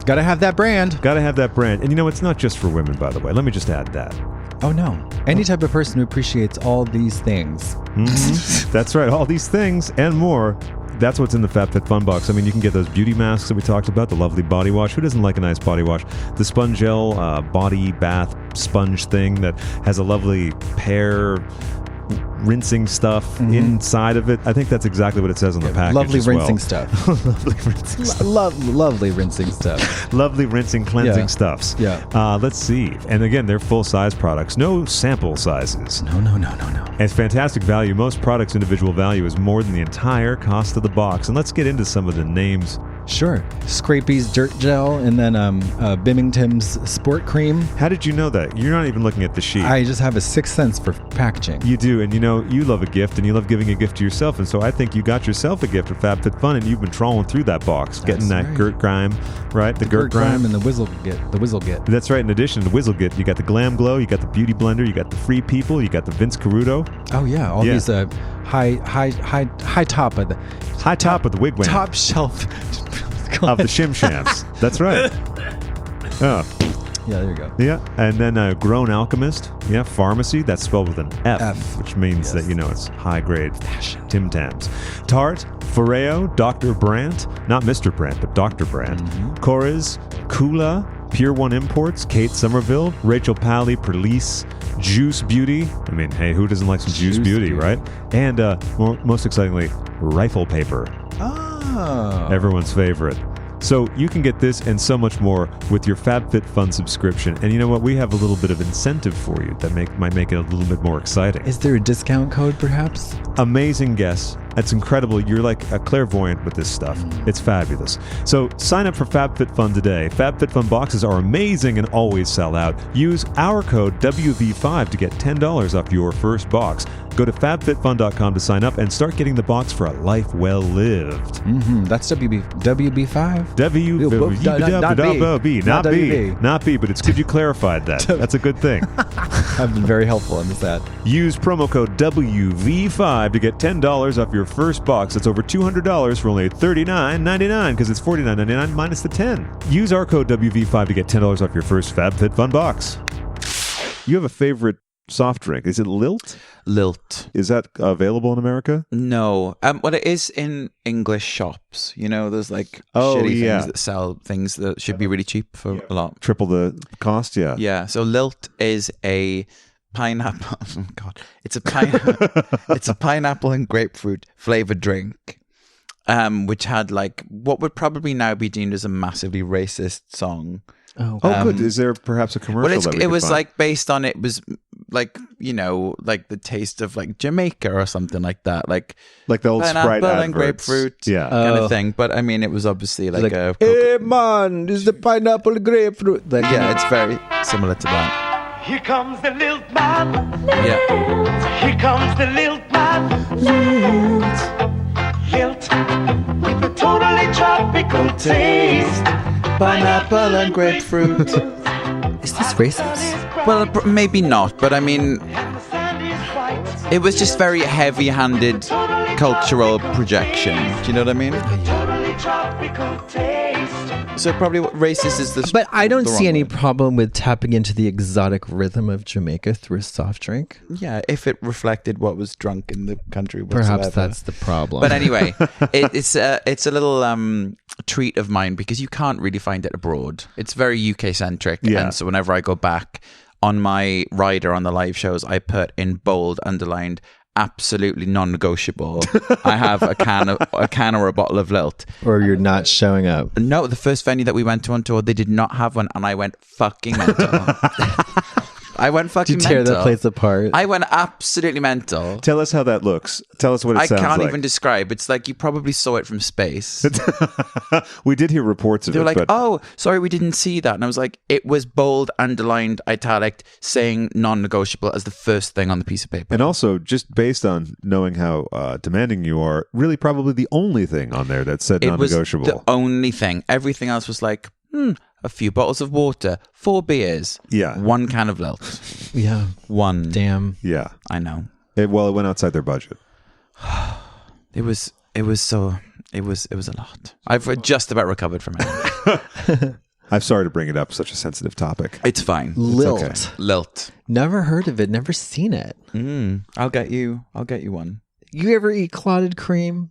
Gotta have that brand. Gotta have that brand. And you know, it's not just for women, by the way. Let me just add that. Oh, no. Any type of person who appreciates all these things. Mm-hmm. That's right. All these things and more. That's what's in the FabFitFun box. I mean, you can get those beauty masks that we talked about, the lovely body wash. Who doesn't like a nice body wash? The Sponge Gel body bath sponge thing that has a lovely pear rinsing stuff inside of it. I think that's exactly what it says on the package. Lovely as well. rinsing stuff. Lovely rinsing stuff. Lovely rinsing stuff. Lovely rinsing, cleansing stuffs. Yeah. Let's see. And again, they're full-size products. No sample sizes. No. And it's fantastic value. Most products' individual value is more than the entire cost of the box. And let's get into some of the names. Sure. Scrapey's Dirt Gel, and then Bimington's Sport Cream. How did you know that? You're not even looking at the sheet. I just have a 6th sense for packaging. You do, and you know, you love a gift, and you love giving a gift to yourself, and so I think you got yourself a gift at FabFitFun, and you've been trawling through that box, getting that Gert Grime, right? The Gert Grime and the Whizzle Git. That's right. In addition to the Whizzle Git, you got the Glam Glow, you got the Beauty Blender, you got the Free People, you got the Vince Caruto. Oh yeah, all these high top of the wigwam. Top shelf of the Shim Shams. That's right. Oh. Yeah, there you go. Yeah, and then Grown Alchemist. Yeah, Pharmacy. That's spelled with an F. Which means that, you know, it's high-grade fashion. Tim Tams. Tarte, Foreo, Dr. Brandt. Not Mr. Brandt, but Dr. Brandt. Coriz, Kula, Pure One Imports, Kate Somerville, Rachel Pally, Perlice, Juice Beauty. I mean, hey, who doesn't like some Juice Beauty, right? And most excitingly, Rifle Paper. Oh. Everyone's favorite. So you can get this and so much more with your FabFitFun subscription. And you know what? We have a little bit of incentive for you that might make it a little bit more exciting. Is there a discount code, perhaps? Amazing guess. That's incredible. You're like a clairvoyant with this stuff. It's fabulous. So sign up for FabFitFun today. FabFitFun boxes are amazing and always sell out. Use our code WV5 to get $10 off your first box. Go to fabfitfun.com to sign up and start getting the box for a life well lived. That's WB5? Not B, but it's good you clarified that. That's a good thing. I've been very helpful in this ad. Use promo code WV5 to get $10 off your first box. That's over $200 for only $39.99 because it's $49.99 minus the 10. Use our code WV5 to get $10 off your first FabFitFun box. You have a favorite soft drink. Is it Lilt? Lilt. Is that available in America? No. Well, it is in English shops. You know, there's like shitty things that sell things that should be really cheap for a lot. Triple the cost, yeah. Yeah. So Lilt is a pineapple. Oh God. It's a pineapple and grapefruit flavored drink. Which had like what would probably now be deemed as a massively racist song. Oh, good. Is there perhaps a commercial that we it was find? like based on it was like, you know, like the taste of like Jamaica or something like that, like the old Sprite adverts. and grapefruit, kind of thing. But I mean, it was obviously like a hey man, this is the pineapple grapefruit. Yeah, it's very similar to that. Here comes the Lilt man. Yeah. Here comes the Lilt man. Lilt with a totally tropical taste. Pineapple and grapefruit. Is this racist? Well, maybe not, but I mean, it was just very heavy-handed cultural projection. Do you know what I mean? So probably what racist is this? But I don't see any problem with tapping into the exotic rhythm of Jamaica through a soft drink. Yeah, if it reflected what was drunk in the country whatsoever. Perhaps that's the problem. But anyway, it's a little treat of mine because you can't really find it abroad. It's very UK centric, and so whenever I go back on my rider on the live shows, I put in bold, underlined, absolutely non-negotiable. I have a can or a bottle of Lilt. Or you're not showing up. No, the first venue that we went to on tour, they did not have one, and I went fucking mental. I went fucking mental. Did you tear that place apart? I went absolutely mental. Tell us how that looks. Tell us what it sounds like. I can't even describe. It's like you probably saw it from space. We did hear reports of They it. were like, but... oh, sorry, we didn't see that. And I was like, it was bold, underlined, italic, saying non-negotiable as the first thing on the piece of paper. And also, just based on knowing how demanding you are, really probably the only thing on there that said non-negotiable. It was the only thing. Everything else was like, a few bottles of water, 4 beers, 1 can of Lilt. Yeah. 1. Damn. Yeah. I know. It went outside their budget. It was a lot. I've just about recovered from it. I'm sorry to bring it up, such a sensitive topic. It's fine. Lilt. It's okay. Lilt. Never heard of it. Never seen it. I'll get you one. You ever eat clotted cream?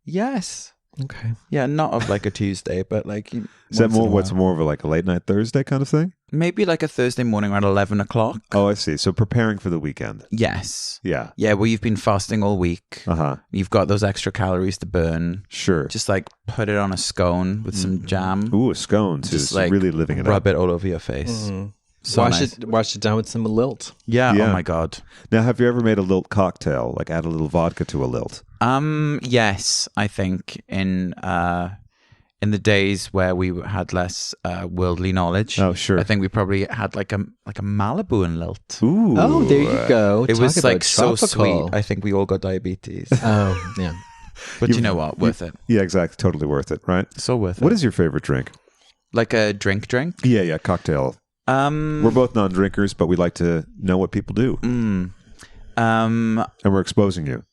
Yes. Okay. Yeah, not of like a Tuesday, but like... Is that what's more of a late night Thursday kind of thing? Maybe like a Thursday morning around 11 o'clock. Oh, I see. So preparing for the weekend. Yes. Yeah. Yeah, well, you've been fasting all week. Uh-huh. You've got those extra calories to burn. Sure. Just like put it on a scone with some jam. Ooh, a scone too. Just like really living it rub up. it all over your face. Mm-hmm. So nice. Wash it down with some Lilt. Yeah. Oh my God. Now, have you ever made a Lilt cocktail? Like add a little vodka to a Lilt? Yes, I think in the days where we had less worldly knowledge. Oh, sure. I think we probably had like a Malibu and Lilt. Ooh. Oh, there you go. It was like tropical. so sweet. I think we all got diabetes. Oh, yeah. But you know what? Worth it. Yeah, exactly. Totally worth it, right? So worth it. What is your favorite drink? Like a drink? Yeah, cocktail. We're both non-drinkers, but we like to know what people do. And we're exposing you.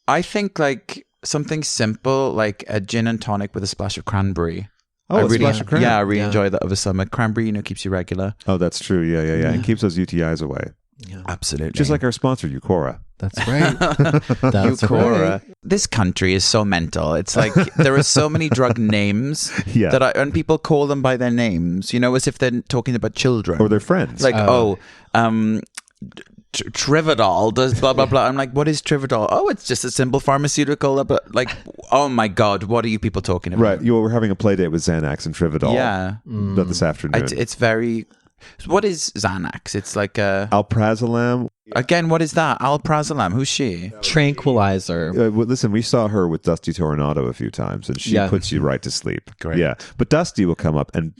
I think like something simple, like a gin and tonic with a splash of cranberry. Oh, splash of cranberry. Yeah, I really enjoy that over summer. Cranberry, keeps you regular. Oh, that's true. Yeah. It keeps those UTIs away. Yeah. Absolutely. Just like our sponsor, Eucora. That's right. That's Eucora. right. This country is so mental. It's like there are so many drug names and people call them by their names, as if they're talking about children. Or their friends. Like, Trividol does blah, blah, blah. I'm like, what is Trividol? Oh, it's just a simple pharmaceutical. But like, oh my God, what are you people talking about? Right. We're having a play date with Xanax and Trividol. Yeah. This afternoon. It's very... What is Xanax? It's like a... Alprazolam. Again, what is that? Alprazolam. Who's she? Tranquilizer. Listen, we saw her with Dusty Toronado a few times, and she puts you right to sleep. Great. Yeah. But Dusty will come up and,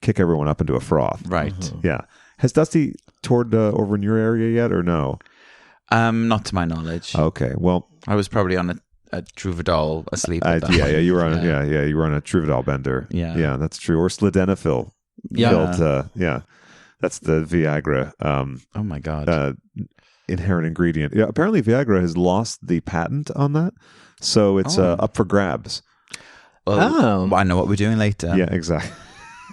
kick everyone up into a froth. Right. Yeah. Has Dusty toured over in your area yet, or no? Not to my knowledge. Okay. Well... I was probably on a Truvidol asleep. You were on you were on a Truvidol bender. Yeah. That's true. Or Sildenafil. Yeah. That's the Viagra. Oh my God. Inherent ingredient. Yeah. Apparently, Viagra has lost the patent on that, so it's up for grabs. Well, I know what we're doing later. Yeah, exactly.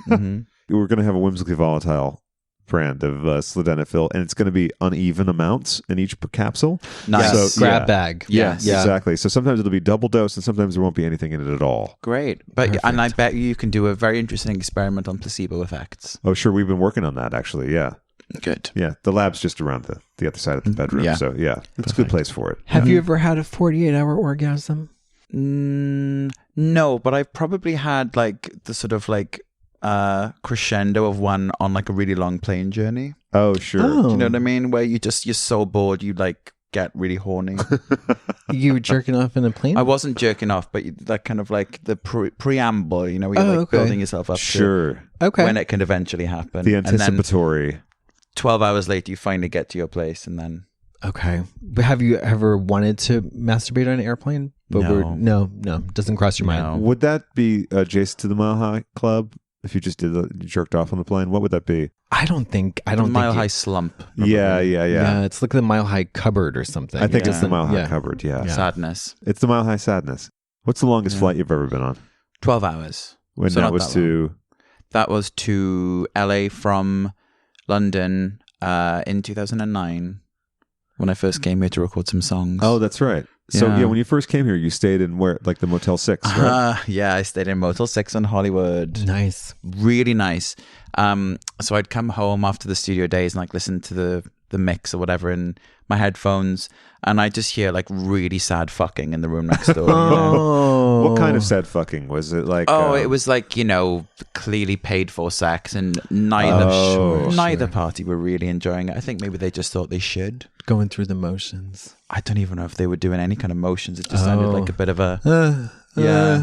We're going to have a whimsically volatile brand of sildenafil, and it's going to be uneven amounts in each capsule. Nice. So, grab bag. Yes. Yeah, exactly. So sometimes it'll be double dose, and sometimes there won't be anything in it at all. Great. And I bet you can do a very interesting experiment on placebo effects. Oh, sure. We've been working on that, actually. Yeah. Good. Yeah. The lab's just around the other side of the bedroom. Yeah. So, yeah, it's a good place for it. Have you ever had a 48-hour orgasm? No, but I've probably had like the sort of like crescendo of one on like a really long plane journey. Oh, sure. Oh. Do you know what I mean? Where you're so bored, you like get really horny. You were jerking off in a plane? I wasn't jerking off, but that kind of like the preamble, where you're building yourself up to when it can eventually happen. The anticipatory. And then 12 hours later, you finally get to your place, and then... Okay. But have you ever wanted to masturbate on an airplane? But no. No. Doesn't cross your mind. Would that be Jason to the Mile High Club? If you just you jerked off on the plane, what would that be? I don't think Mile High slump. Probably. Yeah, it's like the Mile High cupboard or something. I think it's the Mile High cupboard. Yeah. Sadness. It's the Mile High sadness. What's the longest flight you've ever been on? 12 hours. When so that was to? That was to LA from London in 2009 when I first came here to record some songs. Oh, that's right. So when you first came here, you stayed in where, like the Motel 6, right? Yeah, I stayed in Motel 6 in Hollywood. Nice. Really nice. So I'd come home after the studio days and like listen to the the mix or whatever in my headphones, and I just hear like really sad fucking in the room next door. You know? What kind of sad fucking was it? Like, it was like, you know, clearly paid for sex, and neither party were really enjoying it. I think maybe they just thought they should. Going through the motions. I don't even know if they were doing any kind of motions. It just sounded like a bit of a yeah.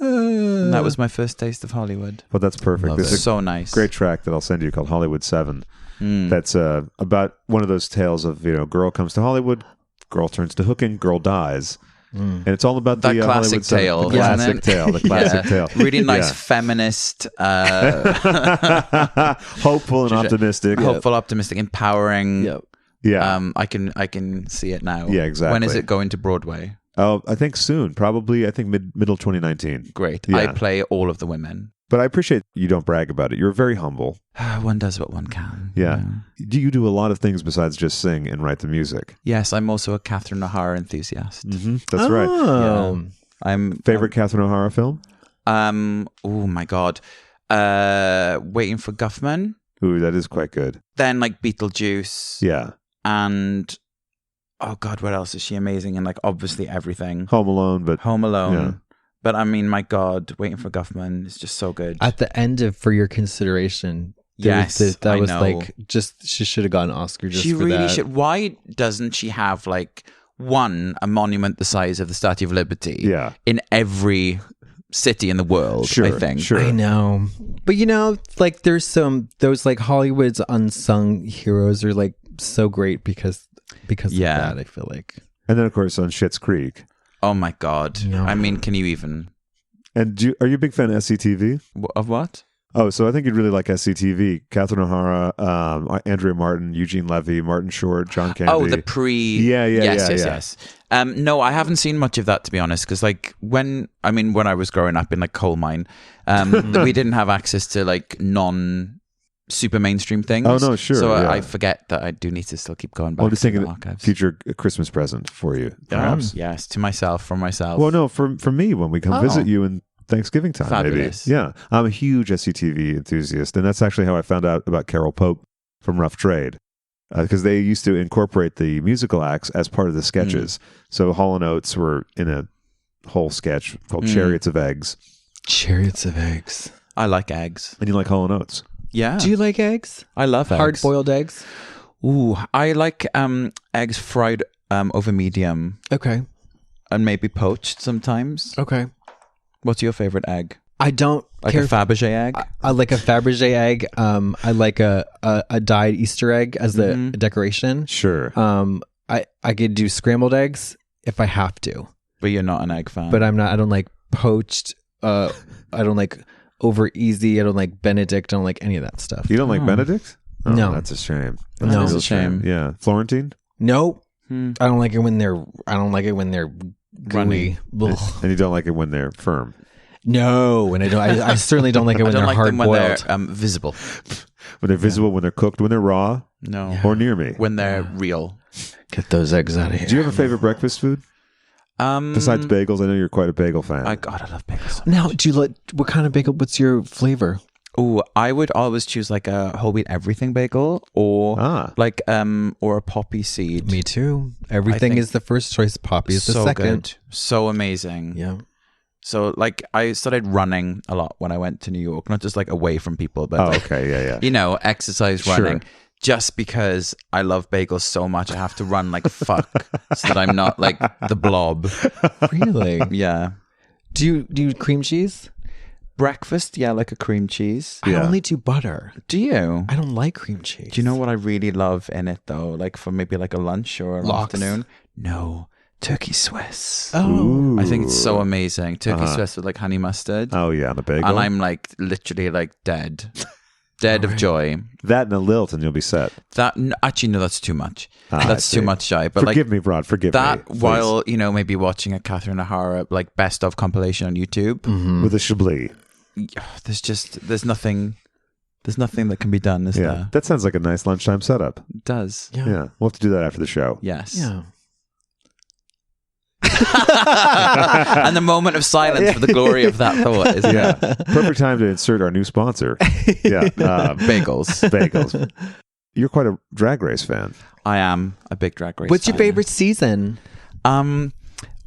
And that was my first taste of Hollywood. Well, that's perfect. This is so nice. Great track that I'll send you called Hollywood 7. That's about one of those tales of, you know, girl comes to Hollywood, girl turns to hooking, girl dies. And it's all about that the classic tale. The classic tale. The classic tale. Really nice feminist, hopeful and optimistic. Hopeful, optimistic, empowering. Yep. Yeah. I can see it now. Yeah, exactly. When is it going to Broadway? Oh, I think soon. Probably, I think middle 2019. Great. Yeah. I play all of the women. But I appreciate you don't brag about it. You're very humble. One does what one can. Yeah. Do you do a lot of things besides just sing and write the music? Yes, I'm also a Catherine O'Hara enthusiast. That's right. Yeah. I'm favorite Catherine O'Hara film? Oh my God. Waiting for Guffman. Ooh, that is quite good. Then like Beetlejuice. Yeah. And oh God, what else is she amazing in? Like obviously everything. Home Alone. Yeah. But I mean, my God, Waiting for Guffman is just so good. At the end of For Your Consideration, yes, that I was know. like just she should have gotten an Oscar just she for really that. should. Why doesn't she have like a monument the size of the Statue of Liberty? In every city in the world. I think. I know, but you know, like there's those like Hollywood's unsung heroes are like so great because of that. I feel like. And then of course on Schitt's Creek. Oh my God! Yeah. I mean, can you even? And are you a big fan of SCTV? Of what? Oh, so I think you'd really like SCTV. Catherine O'Hara, Andrea Martin, Eugene Levy, Martin Short, John Candy. Oh, the pre. Yes. No, I haven't seen much of that, to be honest, because like when I was growing up in like coal mine, we didn't have access to like super mainstream things. Oh no, sure. So I forget that I do need to still keep going back. I'm just thinking archives. Future Christmas present for you, perhaps. Yes, to myself, from myself. Well, no, for me when we come visit you in Thanksgiving time, Fabulous. maybe. Yeah, I'm a huge SCTV enthusiast, and that's actually how I found out about Carol Pope from Rough Trade, because they used to incorporate the musical acts as part of the sketches. So Hall & Oates were in a whole sketch called Chariots of Eggs. Chariots of Eggs. I like eggs. And you like Hall & Oates? Yeah. Do you like eggs? I love eggs. Hard-boiled eggs? Ooh, I like eggs fried over medium. Okay. And maybe poached sometimes. Okay. What's your favorite egg? I don't like a Fabergé egg. I like a Fabergé egg. I like a dyed Easter egg as the decoration. Sure. I could do scrambled eggs if I have to. But you're not an egg fan. But I'm not. I don't like poached. I don't like over easy. I don't like Benedict. I don't like any of that stuff. You don't like Benedict? Oh, no, that's a shame. That's a shame. Yeah, Florentine. Nope. I don't like it when they're. I don't like it when they're gooey. And you don't like it when they're firm. No, and I don't. I certainly don't like it when they're hard boiled. When they're visible. When they're visible, when they're cooked, when they're raw. No. Or near me. When they're real. Get those eggs out of here. Do you have a favorite breakfast food? Besides bagels, I know you're quite a bagel fan. I love bagels. So now, do you like what kind of bagel? What's your flavor? Oh, I would always choose like a whole wheat everything bagel or or a poppy seed. Me too. Everything is the first choice. Poppy is the second. Good. So amazing. Yeah. So like I started running a lot when I went to New York, not just like away from people, but you know, exercise running. Sure. Just because I love bagels so much, I have to run like fuck so that I'm not like the blob. Really? Yeah. Do you cream cheese? Breakfast, yeah, like a cream cheese. I only do butter. Do you? I don't like cream cheese. Do you know what I really love in it though? Like for maybe like a lunch or an afternoon? No. Turkey Swiss. Oh. I think it's so amazing. Turkey Swiss with like honey mustard. Oh yeah, on the bagel. And I'm like literally like dead. Dead of joy. That and a lilt and you'll be set. Actually, no, that's too much. That's too much shy. But forgive me, Rod. Forgive that me. That while, you know, maybe watching a Catherine O'Hara like best of compilation on YouTube. With a Chablis. There's nothing that can be done, is there? That sounds like a nice lunchtime setup. It does. Yeah. We'll have to do that after the show. Yes. Yeah. And the moment of silence for the glory of that thought, isn't Yeah. it? Perfect time to insert our new sponsor. Yeah. Bagels. Bagels. You're quite a Drag Race fan. I am a big Drag Race What's your fan. favorite season?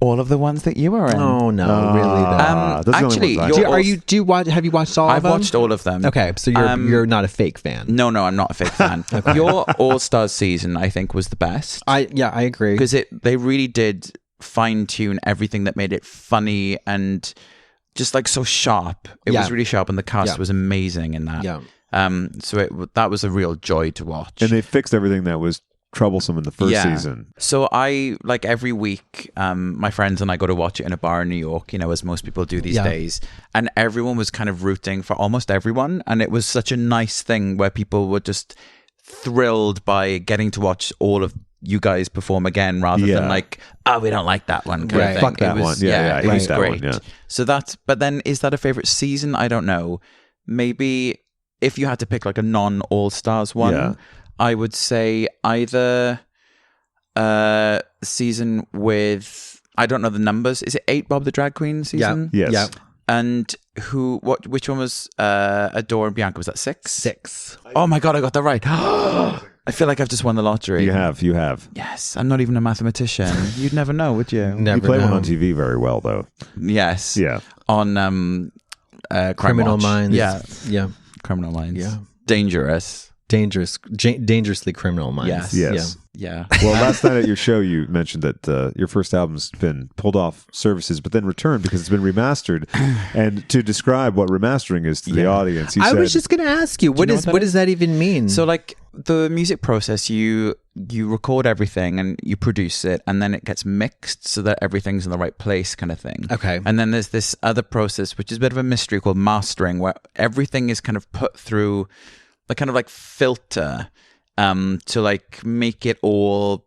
All of the ones that you are in. Oh no, really? Though. those are the only actually, ones I you're watch. Do you watch? Have you watched all of I've them? watched all of them. Okay, so you're not a fake fan. No, I'm not a fake fan. Your All Stars season, I think, was the best. I agree. Because they really did fine tune everything that made it funny and just like so sharp. It was really sharp, and the cast was amazing in that. Yeah. So that was a real joy to watch. And they fixed everything that was troublesome in the first season. So I, like, every week, my friends and I go to watch it in a bar in New York, as most people do these days. And everyone was kind of rooting for almost everyone. And it was such a nice thing where people were just thrilled by getting to watch all of you guys perform again rather than like, oh, we don't like that one. Kind of thing. Fuck that one. Yeah, it was that great. one, yeah. So but then is that a favorite season? I don't know. Maybe if you had to pick like a non-All-Stars one, I would say either season with, I don't know the numbers. Is it 8 Bob the Drag Queen season? Yes. Yeah. And which one was Adore and Bianca? Was that 6? 6. Oh my God, I got that right. I feel like I've just won the lottery. You have. Yes, I'm not even a mathematician. You'd never know, would you? Never You play know. one on TV very well, though. Yes. Yeah. On Crime Criminal Watch. Minds. Yeah. Yeah. Criminal Minds. Yeah. Dangerous. Dangerously Criminal Yes. Minds. Yes. Yeah. Well, last night at your show, you mentioned that your first album's been pulled off services, but then returned because it's been remastered. And to describe what remastering is to the audience, you I said, was just going to ask you, what does that even mean? So, like, the music process, you record everything and you produce it, and then it gets mixed so that everything's in the right place, kind of thing. Okay. And then there's this other process, which is a bit of a mystery, called mastering, where everything is kind of put through a kind of like filter to like make it all,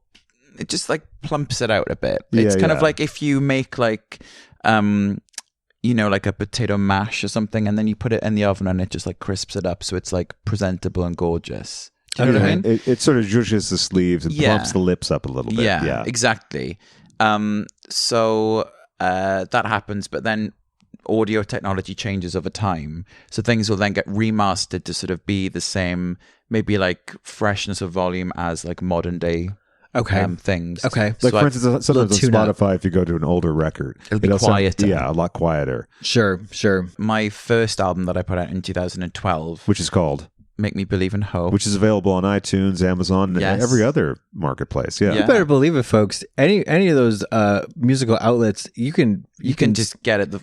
it just like plumps it out a bit. It's kind of like if you make like like a potato mash or something, and then you put it in the oven and it just like crisps it up so it's like presentable and gorgeous. Do you know what I mean? It sort of zhuzhes the sleeves and plumps the lips up a little bit. Yeah, exactly. So that happens, but then audio technology changes over time. So things will then get remastered to sort of be the same, maybe like freshness of volume as like modern day things. Okay. Like, for instance, sometimes on tune-up. Spotify, if you go to an older record, It'll be sound- quieter. a lot quieter, Sure. My first album that I put out in 2012, which is called, Make Me Believe in Hope. which is available on iTunes, Amazon, and Yes. every other marketplace. Yeah. You better believe it, folks. Any of those musical outlets, you can just get it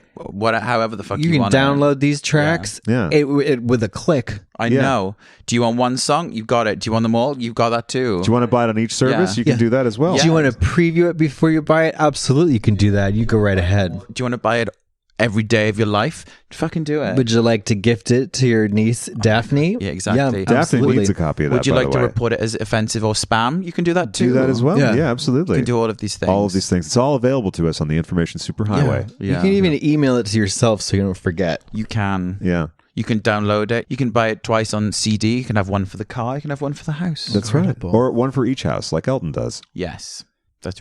however the fuck you you can want it. download these tracks. Yeah. It with a click. I know. Do you want one song? You've got it. Do you want them all? You've got that too. Do you want to buy it on each service? Yeah. You can do that as well. Do you want to preview it before you buy it? Absolutely, you can do that. You go right ahead. Do you want to buy it every day of your life? Fucking do it. Would you like to gift it to your niece Daphne? Yeah, exactly. Daphne absolutely. needs a copy of that. Would you by like the to way. report it as offensive or spam? You can do that too. Do that as well? Yeah. Yeah, absolutely. You can do all of these things. All of these things. It's all available to us on the Information Superhighway. Yeah. You can even email it to yourself so you don't forget. You can. Yeah. You can download it. You can buy it twice on CD. You can have one for the car. You can have one for the house. That's right. Or one for each house, like Elton does. Yes.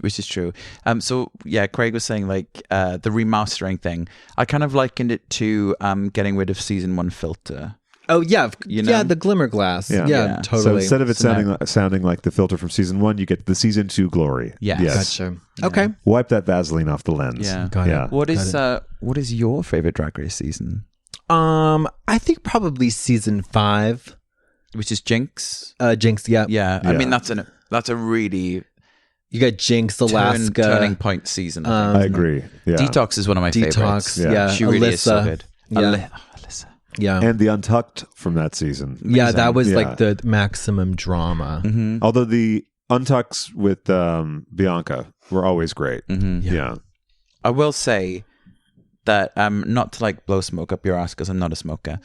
Which is true. So yeah, Craig was saying like the remastering thing. I kind of likened it to getting rid of season 1 filter. Oh yeah, You know? the glimmer glass. Yeah. Yeah, So totally. instead of it So sounding like the filter from season 1, you get the season 2 glory. Yes. Gotcha. Okay. Wipe that Vaseline off the lens. Yeah. Got it. Yeah. What is your favorite Drag Race season? I think probably season 5. Which is Jinx. Jinx. Yeah. Yeah. I Yeah. mean that's a really You got Jinx, Alaska, turning point season. I think. I agree. Yeah. Detox is one of my favorites. Detox. Yeah. She really is so Alyssa. good. Yeah. Alyssa. Yeah. And the Untucked from that season. Yeah, that was Yeah. like the maximum drama. Mm-hmm. Although the Untucks with Bianca were always great. Mm-hmm. Yeah. I will say that not to like blow smoke up your ass because I'm not a smoker.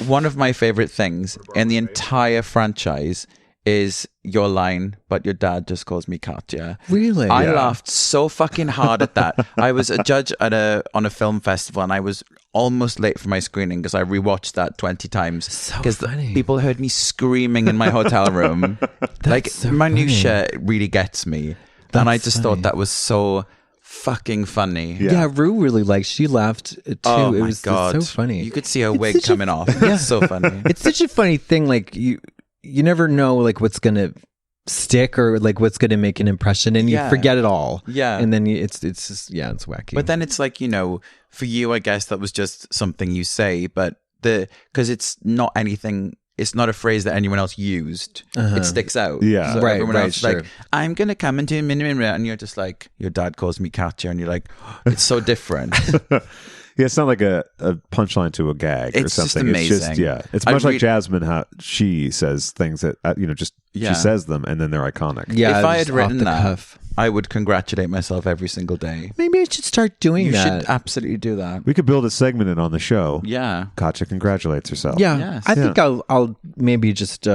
One of my favorite things in the entire franchise is your line, but your dad just calls me Katya. Really? I laughed so fucking hard at that. I was a judge on a film festival and I was almost late for my screening because I rewatched that 20 times because funny. people heard me screaming in my hotel room. Like so minutia really gets me. And I just thought that was so fucking funny. Yeah, Rue really liked. She laughed too. Oh it my was God. so funny. You could see her wig coming off. It's so funny. It's such a funny thing. Like you never know like what's gonna stick or like what's gonna make an impression, and you forget it all. Yeah, and then it's just it's wacky. But then it's like, for you, I guess that was just something you say, but because it's not anything. It's not a phrase that anyone else used. It sticks out. Yeah. So everyone else is sure. like, I'm going to come into a minute, and you're just like, your dad calls me Katya, and you're like, oh, it's so different. It's not like a punchline to a gag or It's just something. amazing. It's just, it's much like Jasmine, how she says things that, she says them and then they're iconic. Yeah, if I had just written off the that, cuff. I would congratulate myself every single day. Maybe I should start doing You that. should absolutely do that. We could build a segment in on the show. Yeah. Katya congratulates herself. Yeah, Yes. I think I'll maybe just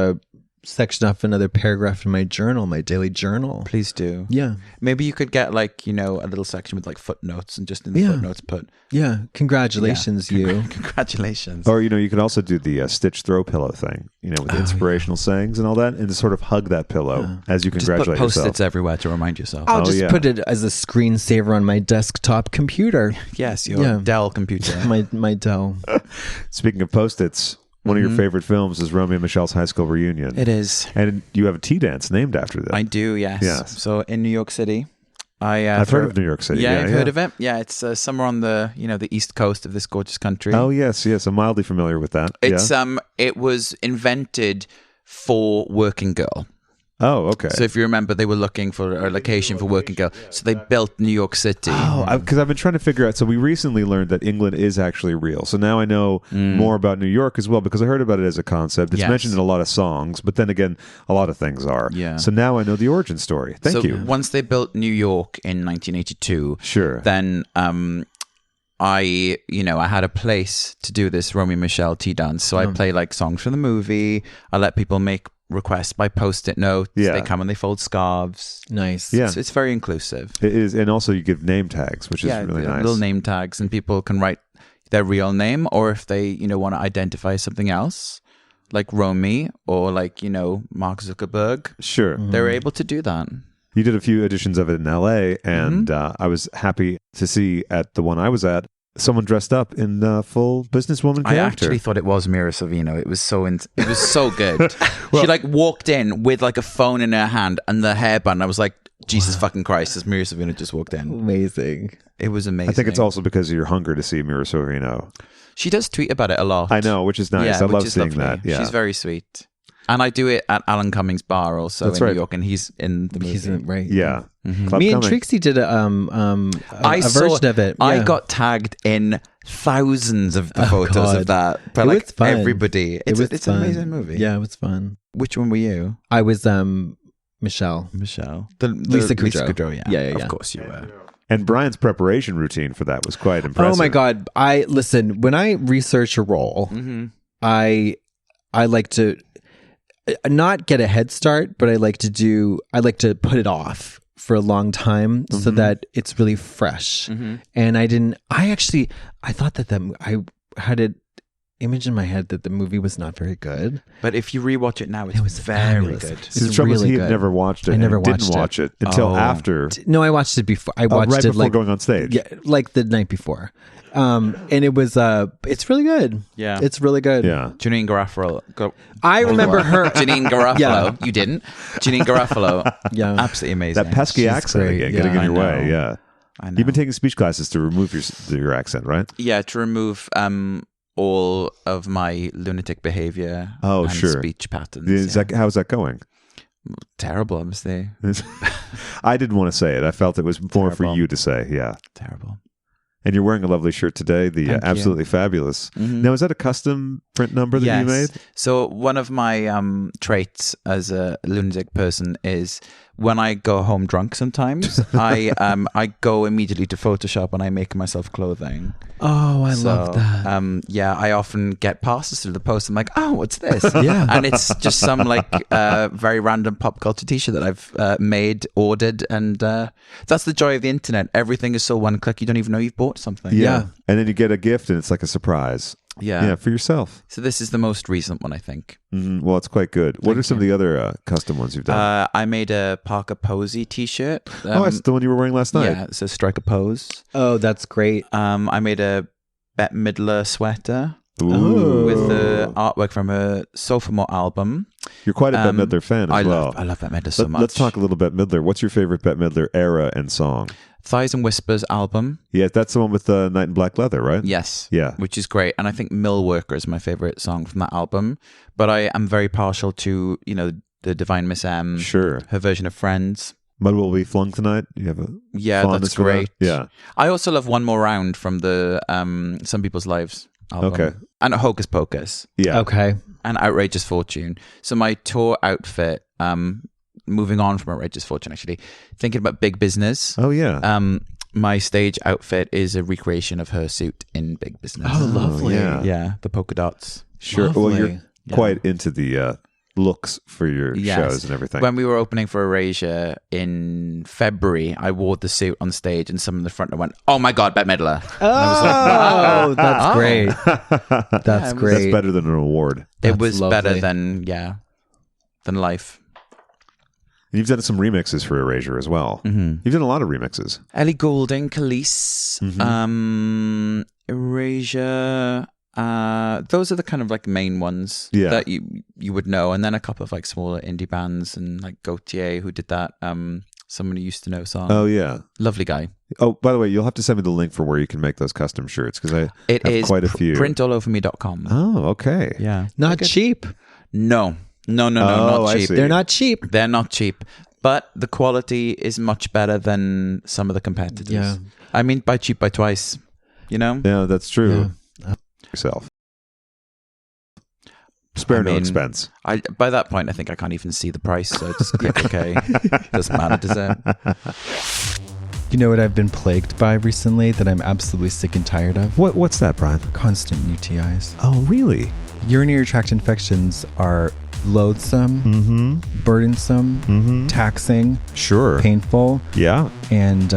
section off another paragraph in my journal, my daily journal. Please do. Yeah. Maybe you could get like, a little section with like footnotes, and just in the footnotes put. Yeah. Congratulations, you. Congratulations. Or, you can also do the stitch throw pillow thing, with the inspirational sayings and all that, and to sort of hug that pillow as you Just congratulate put Post-its yourself. everywhere to remind yourself. I'll just put it as a screensaver on my desktop computer. Yes, your Dell computer. my Dell. Speaking of Post-its, one of your favorite films is Romy and Michelle's high school reunion. It is. And you have a tea dance named after that. I do, yes. Yes. So in New York City, I've heard of New York City. Yeah, I've heard of it. Yeah, it's somewhere on the the east coast of this gorgeous country. Oh yes, I'm mildly familiar with that. It's it was invented for working girl. Oh, okay. So if you remember, they were looking for a location for working girl, so they built New York City. Oh, because I've been trying to figure out. So we recently learned that England is actually real. So now I know more about New York as well, because I heard about it as a concept. It's mentioned in a lot of songs, but then again, a lot of things are. Yeah. So now I know the origin story. Thank you. Once they built New York in 1982, sure. Then I had a place to do this Romy and Michelle tea dance. So I play like songs from the movie. I let people make requests by Post-it notes. Yeah. They come and they fold scarves. Nice. Yeah. It's very inclusive. It is, and also you give name tags, which is really nice. Little name tags, and people can write their real name, or if they want to identify something else, like Romy or like Mark Zuckerberg. Sure. They're able to do that. You did a few editions of it in LA, and I was happy to see at the one I was at, someone dressed up in full businesswoman character. I actually thought it was Mira Sorvino. It was so good. She like walked in with like a phone in her hand and the hairband. I was like, Jesus fucking Christ, this Mira Sorvino just walked in. Amazing. It was amazing. I think it's also because of your hunger to see Mira Sorvino. She does tweet about it a lot. I know, which is nice. I love seeing lovely. that. Yeah. She's very sweet. And I do it at Alan Cummings' bar also in New York, and he's in the movie. He's right. Yeah. Mm-hmm. Me and Trixie did a version of it. Yeah. I got tagged in thousands of the photos of that. But like fun. everybody. It's an amazing movie. Yeah, it was fun. Which one were you? I was Michelle. The Lisa Kudrow. Lisa Kudrow, yeah. Yeah. Of course you were. And Brian's preparation routine for that was quite impressive. Oh my God. Listen, when I research a role, I like to not get a head start, but I like to put it off for a long time so that it's really fresh. And I thought that I had an image in my head that the movie was not very good. But if you rewatch it now, it was very fabulous. good. See, the trouble is he had never watched it. I never didn't watch it until after. No, I watched it before. I watched right it before going on stage. Yeah, like the night before. And it was it's really good. Yeah. It's really good. Yeah. Janine Garofalo. I remember her. Janine Garofalo. Yeah. You didn't. Janine Garofalo. Yeah. Absolutely amazing. That pesky accent great. again, Yeah. getting in your I way. know. Yeah. I know. You've been taking speech classes to remove your accent, right? Yeah, to remove all of my lunatic behavior Oh, and sure. speech patterns. How's that going? Terrible, obviously. I didn't want to say it. I felt it was more for Terrible. you to say. Yeah. Terrible. And you're wearing a lovely shirt today, the Thank you. Absolutely Fabulous. Now, is that a custom print number that you made? So one of my traits as a lunatic person is when I go home drunk sometimes, I go immediately to Photoshop and I make myself clothing. Oh, I love that. Yeah, I often get passes through the post. I'm like, oh, what's this? Yeah. And it's just some like very random pop culture t-shirt that I've made, ordered. And that's the joy of the internet. Everything is so one click. You don't even know you've bought something. Yeah. And then you get a gift and it's like a surprise. Yeah, for yourself. So this is the most recent one, I think. Well, it's quite good. What are some of the other custom ones you've done? I made a Parker Posey t-shirt. It's the one you were wearing last night. Yeah, so strike a pose. Oh, that's great. I made a Bette Midler sweater. Ooh. With the artwork from her sophomore album. You're quite a Bette Midler fan as well. I love Bette Midler so much. Let's talk a little Bette Midler. What's your favorite Bette Midler era and song? Thighs and Whispers album. Yeah, that's the one with the Night in Black Leather, right? Yes. Yeah. Which is great. And I think Mill Worker is my favorite song from that album. But I am very partial to, the Divine Miss M. Sure. Her version of Friends. Mud Will Be Flung Tonight? You have a that's great. Yeah. I also love One More Round from the Some People's Lives album. Okay. And Hocus Pocus. Yeah. Okay. And Outrageous Fortune. So my tour outfit, moving on from Outrageous Fortune, actually, thinking about Big Business. Oh, yeah. My stage outfit is a recreation of her suit in Big Business. Oh, lovely. yeah. The polka dots. Sure. Lovely. Well, you're quite into the looks for your shows and everything. When we were opening for Erasure in February, I wore the suit on stage and someone in the front went, "Oh my God, Bette Midler." Oh, that's great. That's great. That's better than an award. It was lovely. better than life. And you've done some remixes for Erasure as well. You've done a lot of remixes. Ellie Goulding, Khalees, Erasure. Those are the kind of like main ones that you would know, and then a couple of like smaller indie bands and like Gautier who did that someone who used to know song. Oh yeah, lovely guy. Oh, by the way, you'll have to send me the link for where you can make those custom shirts because I have quite a few. Printalloverme.com. Oh, okay. Yeah, not cheap. No, not cheap. They're not cheap. They're not cheap, but the quality is much better than some of the competitors. Yeah, I mean, buy cheap, buy twice. Yeah, that's true. Yeah. Yourself. Spare no expense. By that point, I think I can't even see the price, so I just click OK. Doesn't matter, does it? You know what I've been plagued by recently that I'm absolutely sick and tired of? What's that, Brian? Constant UTIs. Oh, really? Urinary tract infections are loathsome, burdensome, taxing, painful, and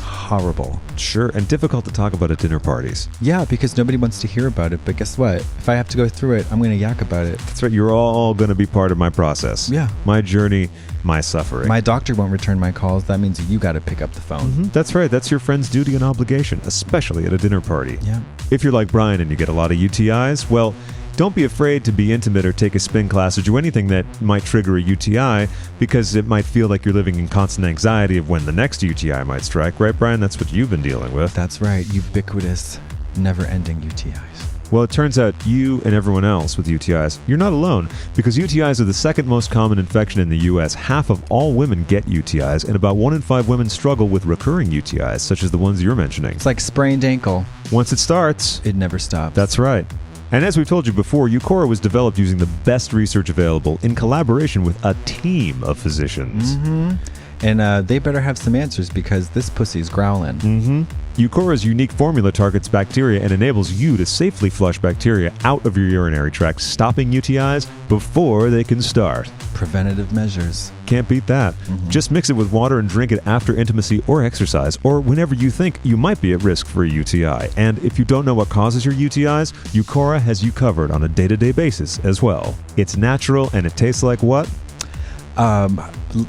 horrible. Sure, and difficult to talk about at dinner parties. Yeah, because nobody wants to hear about it. But guess what? If I have to go through it, I'm going to yak about it. That's right. You're all going to be part of my process. Yeah. My journey, my suffering. My doctor won't return my calls. That means you got to pick up the phone. That's right. That's your friend's duty and obligation, especially at a dinner party. Yeah. If you're like Brian and you get a lot of UTIs, well, don't be afraid to be intimate or take a spin class or do anything that might trigger a UTI because it might feel like you're living in constant anxiety of when the next UTI might strike. Right, Brian? That's what you've been dealing with. That's right. Ubiquitous, never-ending UTIs. Well, it turns out you and everyone else with UTIs, you're not alone because UTIs are the second most common infection in the U.S. Half of all women get UTIs, and about 1 in 5 women struggle with recurring UTIs, such as the ones you're mentioning. It's like sprained ankle. Once it starts, it never stops. That's right. And as we've told you before, Eucora was developed using the best research available in collaboration with a team of physicians. And they better have some answers because this pussy's growling. Eucora's unique formula targets bacteria and enables you to safely flush bacteria out of your urinary tract, stopping UTIs before they can start. Preventative measures. Can't beat that. Just mix it with water and drink it after intimacy or exercise, or whenever you think you might be at risk for a UTI. And if you don't know what causes your UTIs, Eucora has you covered on a day-to-day basis as well. It's natural and it tastes like what?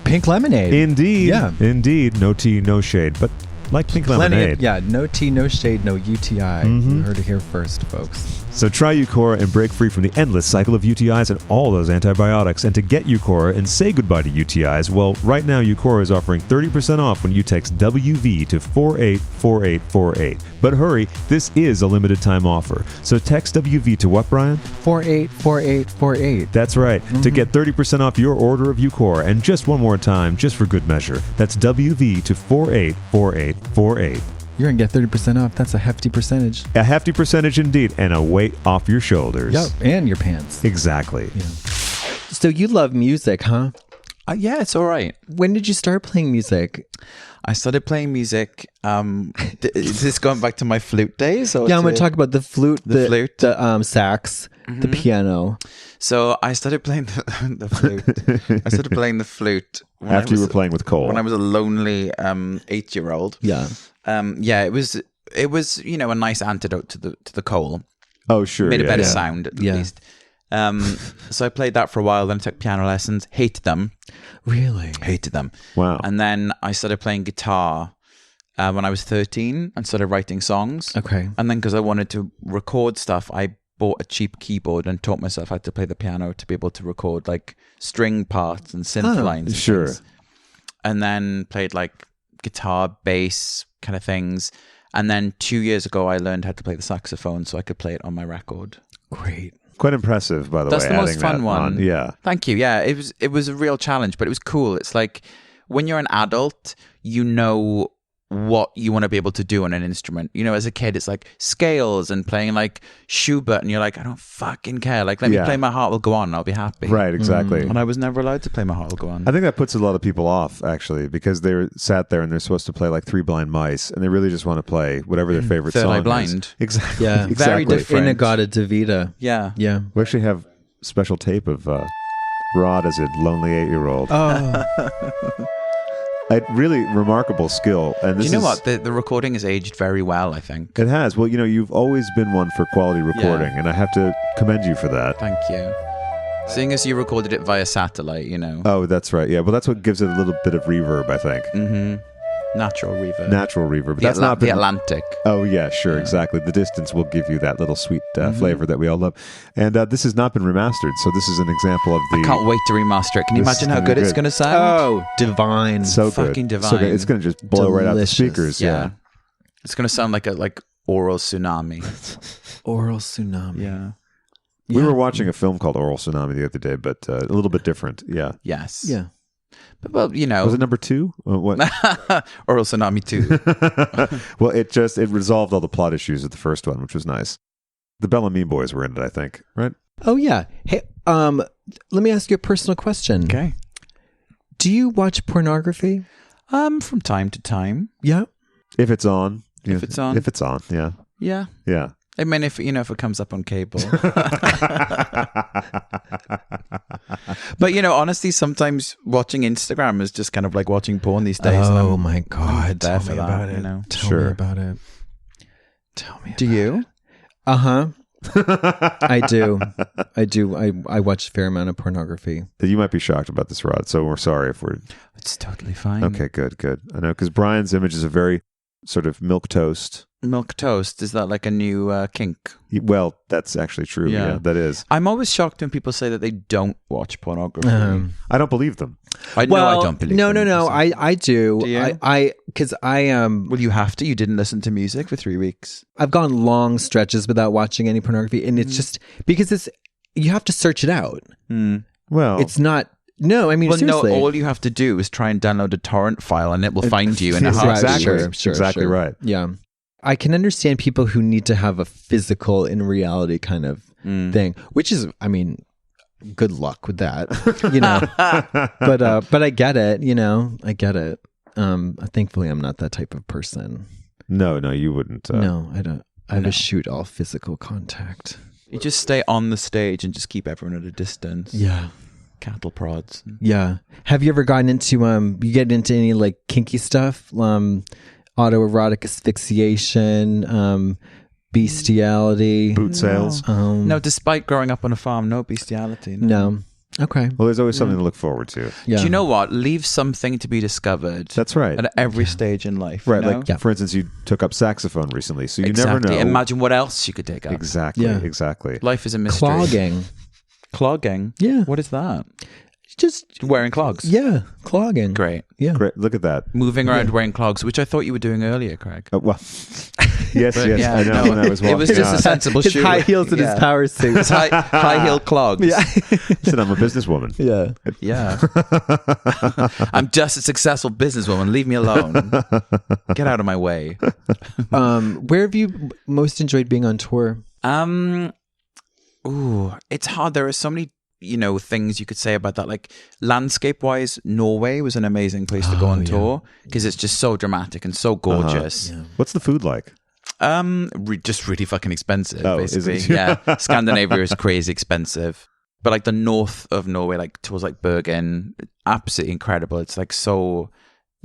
Pink lemonade. Indeed. Yeah. Indeed. No tea, no shade, but like pink lemonade. No tea, no shade, no UTI. You heard it here first, folks. So try Eucora and break free from the endless cycle of UTIs and all those antibiotics. And to get Eucora and say goodbye to UTIs, well, right now Eucora is offering 30% off when you text WV to 484848. But hurry, this is a limited time offer. So text WV to what, Brian? 484848. That's right. To get 30% off your order of Eucora. And just one more time, just for good measure, that's WV to 484848. You're going to get 30% off. That's a hefty percentage. A hefty percentage indeed, and a weight off your shoulders. Yep, and your pants. Exactly. Yeah. So you love music, huh? Yeah, it's all right. When did you start playing music? I started playing music. Is this going back to my flute days? Or I'm going to talk about the flute, the sax, Mm-hmm. the piano. So I started playing the flute. I started playing the flute after you were playing with Cole. When I was a lonely 8-year-old. Yeah. It was a nice antidote to the coal. Oh, sure. Made a better yeah. sound at least. So I played that for a while. Then I took piano lessons. Hated them. Really? Hated them. Wow. And then I started playing guitar when I was 13 and started writing songs. Okay. And then because I wanted to record stuff, I bought a cheap keyboard and taught myself how to play the piano to be able to record like string parts and synth lines. And sure. things. And then played like guitar, bass kind of things. And then 2 years ago, I learned how to play the saxophone so I could play it on my record. Great. Quite impressive, by the That's way. the most adding fun that one. on. Yeah. Thank you. Yeah, it was a real challenge, but it was cool. It's like when you're an adult, you know what you want to be able to do on an instrument. You know, as a kid, it's like scales and playing like Schubert, and you're like, I don't fucking care. Like, let me play My Heart Will Go On, and I'll be happy. Right, exactly. And I was never allowed to play My Heart Will Go On. I think that puts a lot of people off, actually, because they're sat there and they're supposed to play like Three Blind Mice, and they really just want to play whatever their favorite Third song Eye is. Blind. Exactly. Yeah. Exactly. Very different. Inagata Davida. Yeah. Yeah. We actually have special tape of Rod as a lonely 8-year-old. Oh. A really remarkable skill. And Do this you know is, what? The recording has aged very well, I think. It has. Well, you know, you've always been one for quality recording, and I have to commend you for that. Thank you. Seeing as you recorded it via satellite, you know. Oh, that's right. Yeah, well, that's what gives it a little bit of reverb, I think. Mm-hmm. Natural reverb. Natural reverb. But The, that's not the been... Atlantic. Oh, yeah, sure, exactly. The distance will give you that little sweet flavor that we all love. And this has not been remastered, so this is an example of the... I can't wait to remaster it. Can you This imagine is how gonna be good it's good. going to sound? Oh, divine. So good. Fucking divine. So good. It's going to just blow right out the Delicious. speakers. Yeah. It's going to sound like a oral tsunami. Oral tsunami. Yeah. We were watching a film called Oral Tsunami the other day, but a little bit different. Yeah. Yes. Yeah. But, well, you know. Was it number 2? What? Oral Tsunami 2. Well, it resolved all the plot issues of the first one, which was nice. The Bellamy boys were in it, I think, right? Oh, yeah. Hey, let me ask you a personal question. Okay. Do you watch pornography? From time to time. Yeah. If it's on. If it's on. If it's on, yeah. Yeah. Yeah. I mean, if it comes up on cable. But, honestly, sometimes watching Instagram is just kind of like watching porn these days. Oh, my God. there Tell for me that, about it. you know. Tell Sure. me about it. Tell me. Do you? Uh-huh. I do. I watch a fair amount of pornography. You might be shocked about this, Rod, so we're sorry if we're... It's totally fine. Okay, good. I know, because Brian's image is a very sort of milquetoast. Milk toast, is that like a new kink? Well, that's actually true. Yeah, that is. I'm always shocked when people say that they don't watch pornography. I don't believe them. I don't believe No. them. I do. Do you? Because I Well, you have to. You didn't listen to music for 3 weeks. I've gone long stretches without watching any pornography, and it's just because you have to search it out. Well, It's not. No, I mean seriously. all you have to do is try and download a torrent file, and it will find you in a heartbeat. Exactly. Sure, exactly sure. right. Yeah. I can understand people who need to have a physical in reality kind of thing, which is, I mean, good luck with that, but I get it, I get it. Thankfully I'm not that type of person. No, you wouldn't. No, I don't. I just shoot all physical contact. You just stay on the stage and just keep everyone at a distance. Yeah. Cattle prods. Yeah. Have you ever gotten into, you get into any like kinky stuff? Autoerotic asphyxiation, bestiality. Boot sales. No, despite growing up on a farm, no bestiality. No. Okay. Well, there's always something to look forward to. Yeah. Do you know what? Leave something to be discovered. That's right. At every stage in life. Right. You know? Like, for instance, you took up saxophone recently, so you never know. Imagine what else you could take up. Exactly. Yeah. Exactly. Life is a mystery. Clogging. Clogging? Yeah. What is that? Just Wearing clogs? yeah, clogging. Great. Yeah. Great. Look at that. Moving around wearing clogs, which I thought you were doing earlier, Craig. Well, yes, yeah, I know. no, When I was walking, it was just a sensible His shoe. high heels and his power suit. His high heel clogs. Yeah. Listen, I'm a businesswoman. Yeah. Yeah. I'm just a successful businesswoman. Leave me alone. Get out of my way. Where have you most enjoyed being on tour? It's hard. There are so many, things you could say about that. Like landscape wise, Norway was an amazing place to go on tour because it's just so dramatic and so gorgeous. What's the food like? Just really fucking expensive, Oh, is basically. it? Yeah. Scandinavia is crazy expensive. But like the north of Norway, like towards like Bergen, absolutely incredible. It's like so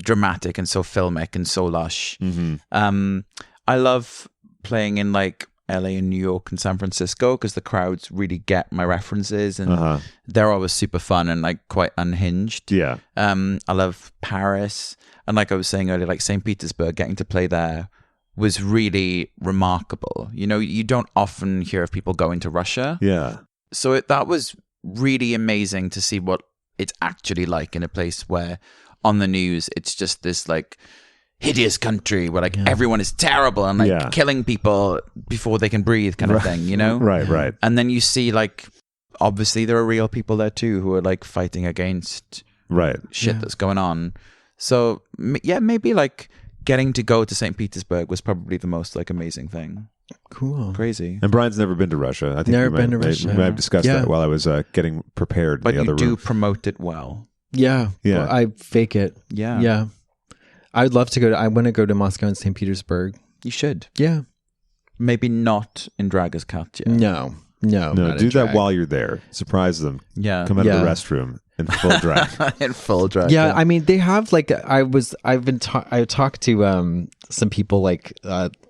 dramatic and so filmic and so lush. Mm-hmm. I love playing in like LA and New York and San Francisco because the crowds really get my references and they're always super fun and like quite unhinged. Yeah. I love Paris. And like I was saying earlier, like St. Petersburg, getting to play there was really remarkable. You know, you don't often hear of people going to Russia. Yeah. So that was really amazing to see what it's actually like in a place where on the news it's just this like hideous country where like everyone is terrible and like killing people before they can breathe kind of thing, you know? Right. And then you see like, obviously there are real people there too who are like fighting against shit that's going on. So yeah, maybe like getting to go to St. Petersburg was probably the most like amazing thing. Cool. Crazy. And Brian's never been to Russia. I think Never been to Russia. We might have discussed that while I was getting prepared But in the other you room. do promote it well. Yeah. Yeah. Well, I fake it. Yeah. Yeah. I'd love to go I want to go to Moscow and St. Petersburg. You should. Yeah. Maybe not in drag as Katya. No, do that drag. while you're there. Surprise them. Yeah. Come out of the restroom in full drag. In full drag. Yeah, I mean, they have like I talked to some people like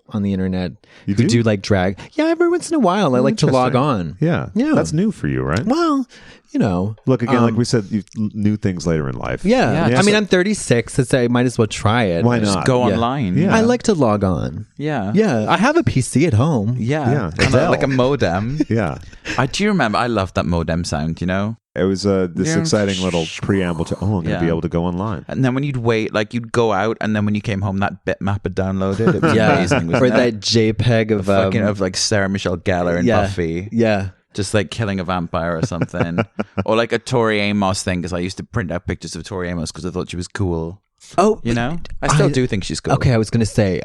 on the internet who do like drag. Yeah, every once in a while I like to log on. Yeah. That's new for you, right? Well, you know, look again, like we said, new things later in life. Yeah. I mean, I'm 36, so I might as well try it. Why not? Just go online. Yeah. I like to log on. Yeah. Yeah, I have a PC at home. Yeah. Adele. Like a modem. Yeah. I do remember, I loved that modem sound, you know? It was this exciting little preamble to, I'm going to be able to go online. And then when you'd wait, like you'd go out, and then when you came home, that bitmap had downloaded. It was amazing. Or that JPEG of like Sarah Michelle Gellar and Buffy. Yeah. Just like killing a vampire or something. Or like a Tori Amos thing, because I used to print out pictures of Tori Amos because I thought she was cool. Oh, you know? I still do think she's cool. Okay, I was going to say,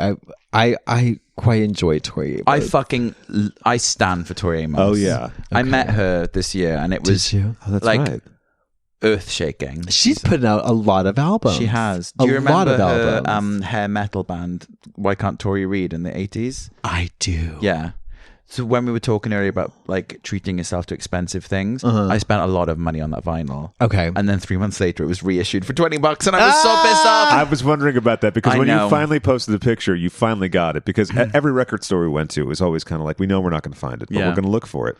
I quite enjoy Tori Amos. I stand for Tori Amos. Oh, yeah. Okay. I met her this year, and it was that's like right. earth-shaking. She's putting out a lot of albums. She has. Do you remember lot of her albums. hair metal band, Why Can't Tori Read, in the 80s? I do. Yeah. So when we were talking earlier about like treating yourself to expensive things, I spent a lot of money on that vinyl. Okay. And then 3 months later, it was reissued for $20, and I was so pissed off. I was wondering about that because I when know. you finally posted the picture, you finally got it. Because every record store we went to, it was always kind of like, we know we're not going to find it, but we're going to look for it.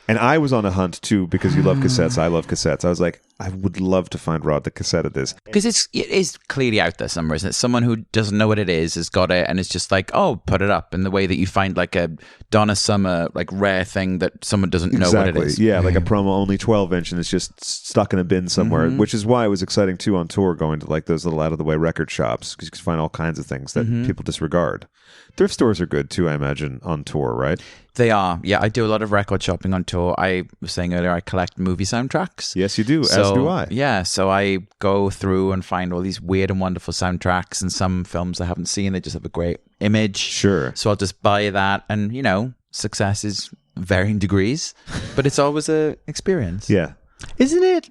And I was on a hunt too because you love cassettes. I love cassettes. I was like, I would love to find Rod the cassette of this. Because it is clearly out there somewhere, isn't it? Someone who doesn't know what it is has got it, and it's just like, oh, put it up. In the way that you find like a Donna Summer like rare thing that someone doesn't know what it is. Yeah, like a promo only 12-inch, and it's just stuck in a bin somewhere, which is why it was exciting too on tour, going to like those little out of the way record shops because you can find all kinds of things that people disregard. Thrift stores are good too, I imagine, on tour, right? They are. Yeah, I do a lot of record shopping on tour. I was saying earlier, I collect movie soundtracks. Yes, you do. As do I. Yeah, so I go through and find all these weird and wonderful soundtracks, and some films I haven't seen, they just have a great image. Sure. So I'll just buy that, and, you know, success is varying degrees, but it's always an experience. Yeah. Isn't it?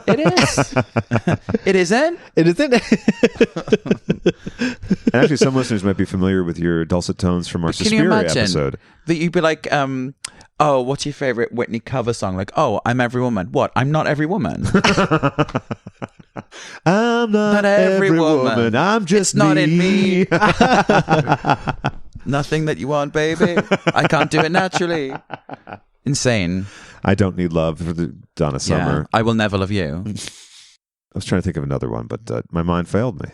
It is. It isn't? It isn't. And actually, some listeners might be familiar with your dulcet tones from our Can you Suspiria imagine episode. that you'd be like, oh, what's your favorite Whitney cover song? Like, oh, I'm Every Woman. What? I'm not every woman. I'm not every woman. I'm just It's not me. in me. Nothing that you want, baby. I can't do it naturally. Insane. I don't need love for the Donna Summer. Yeah. I will never love you. I was trying to think of another one, but my mind failed me.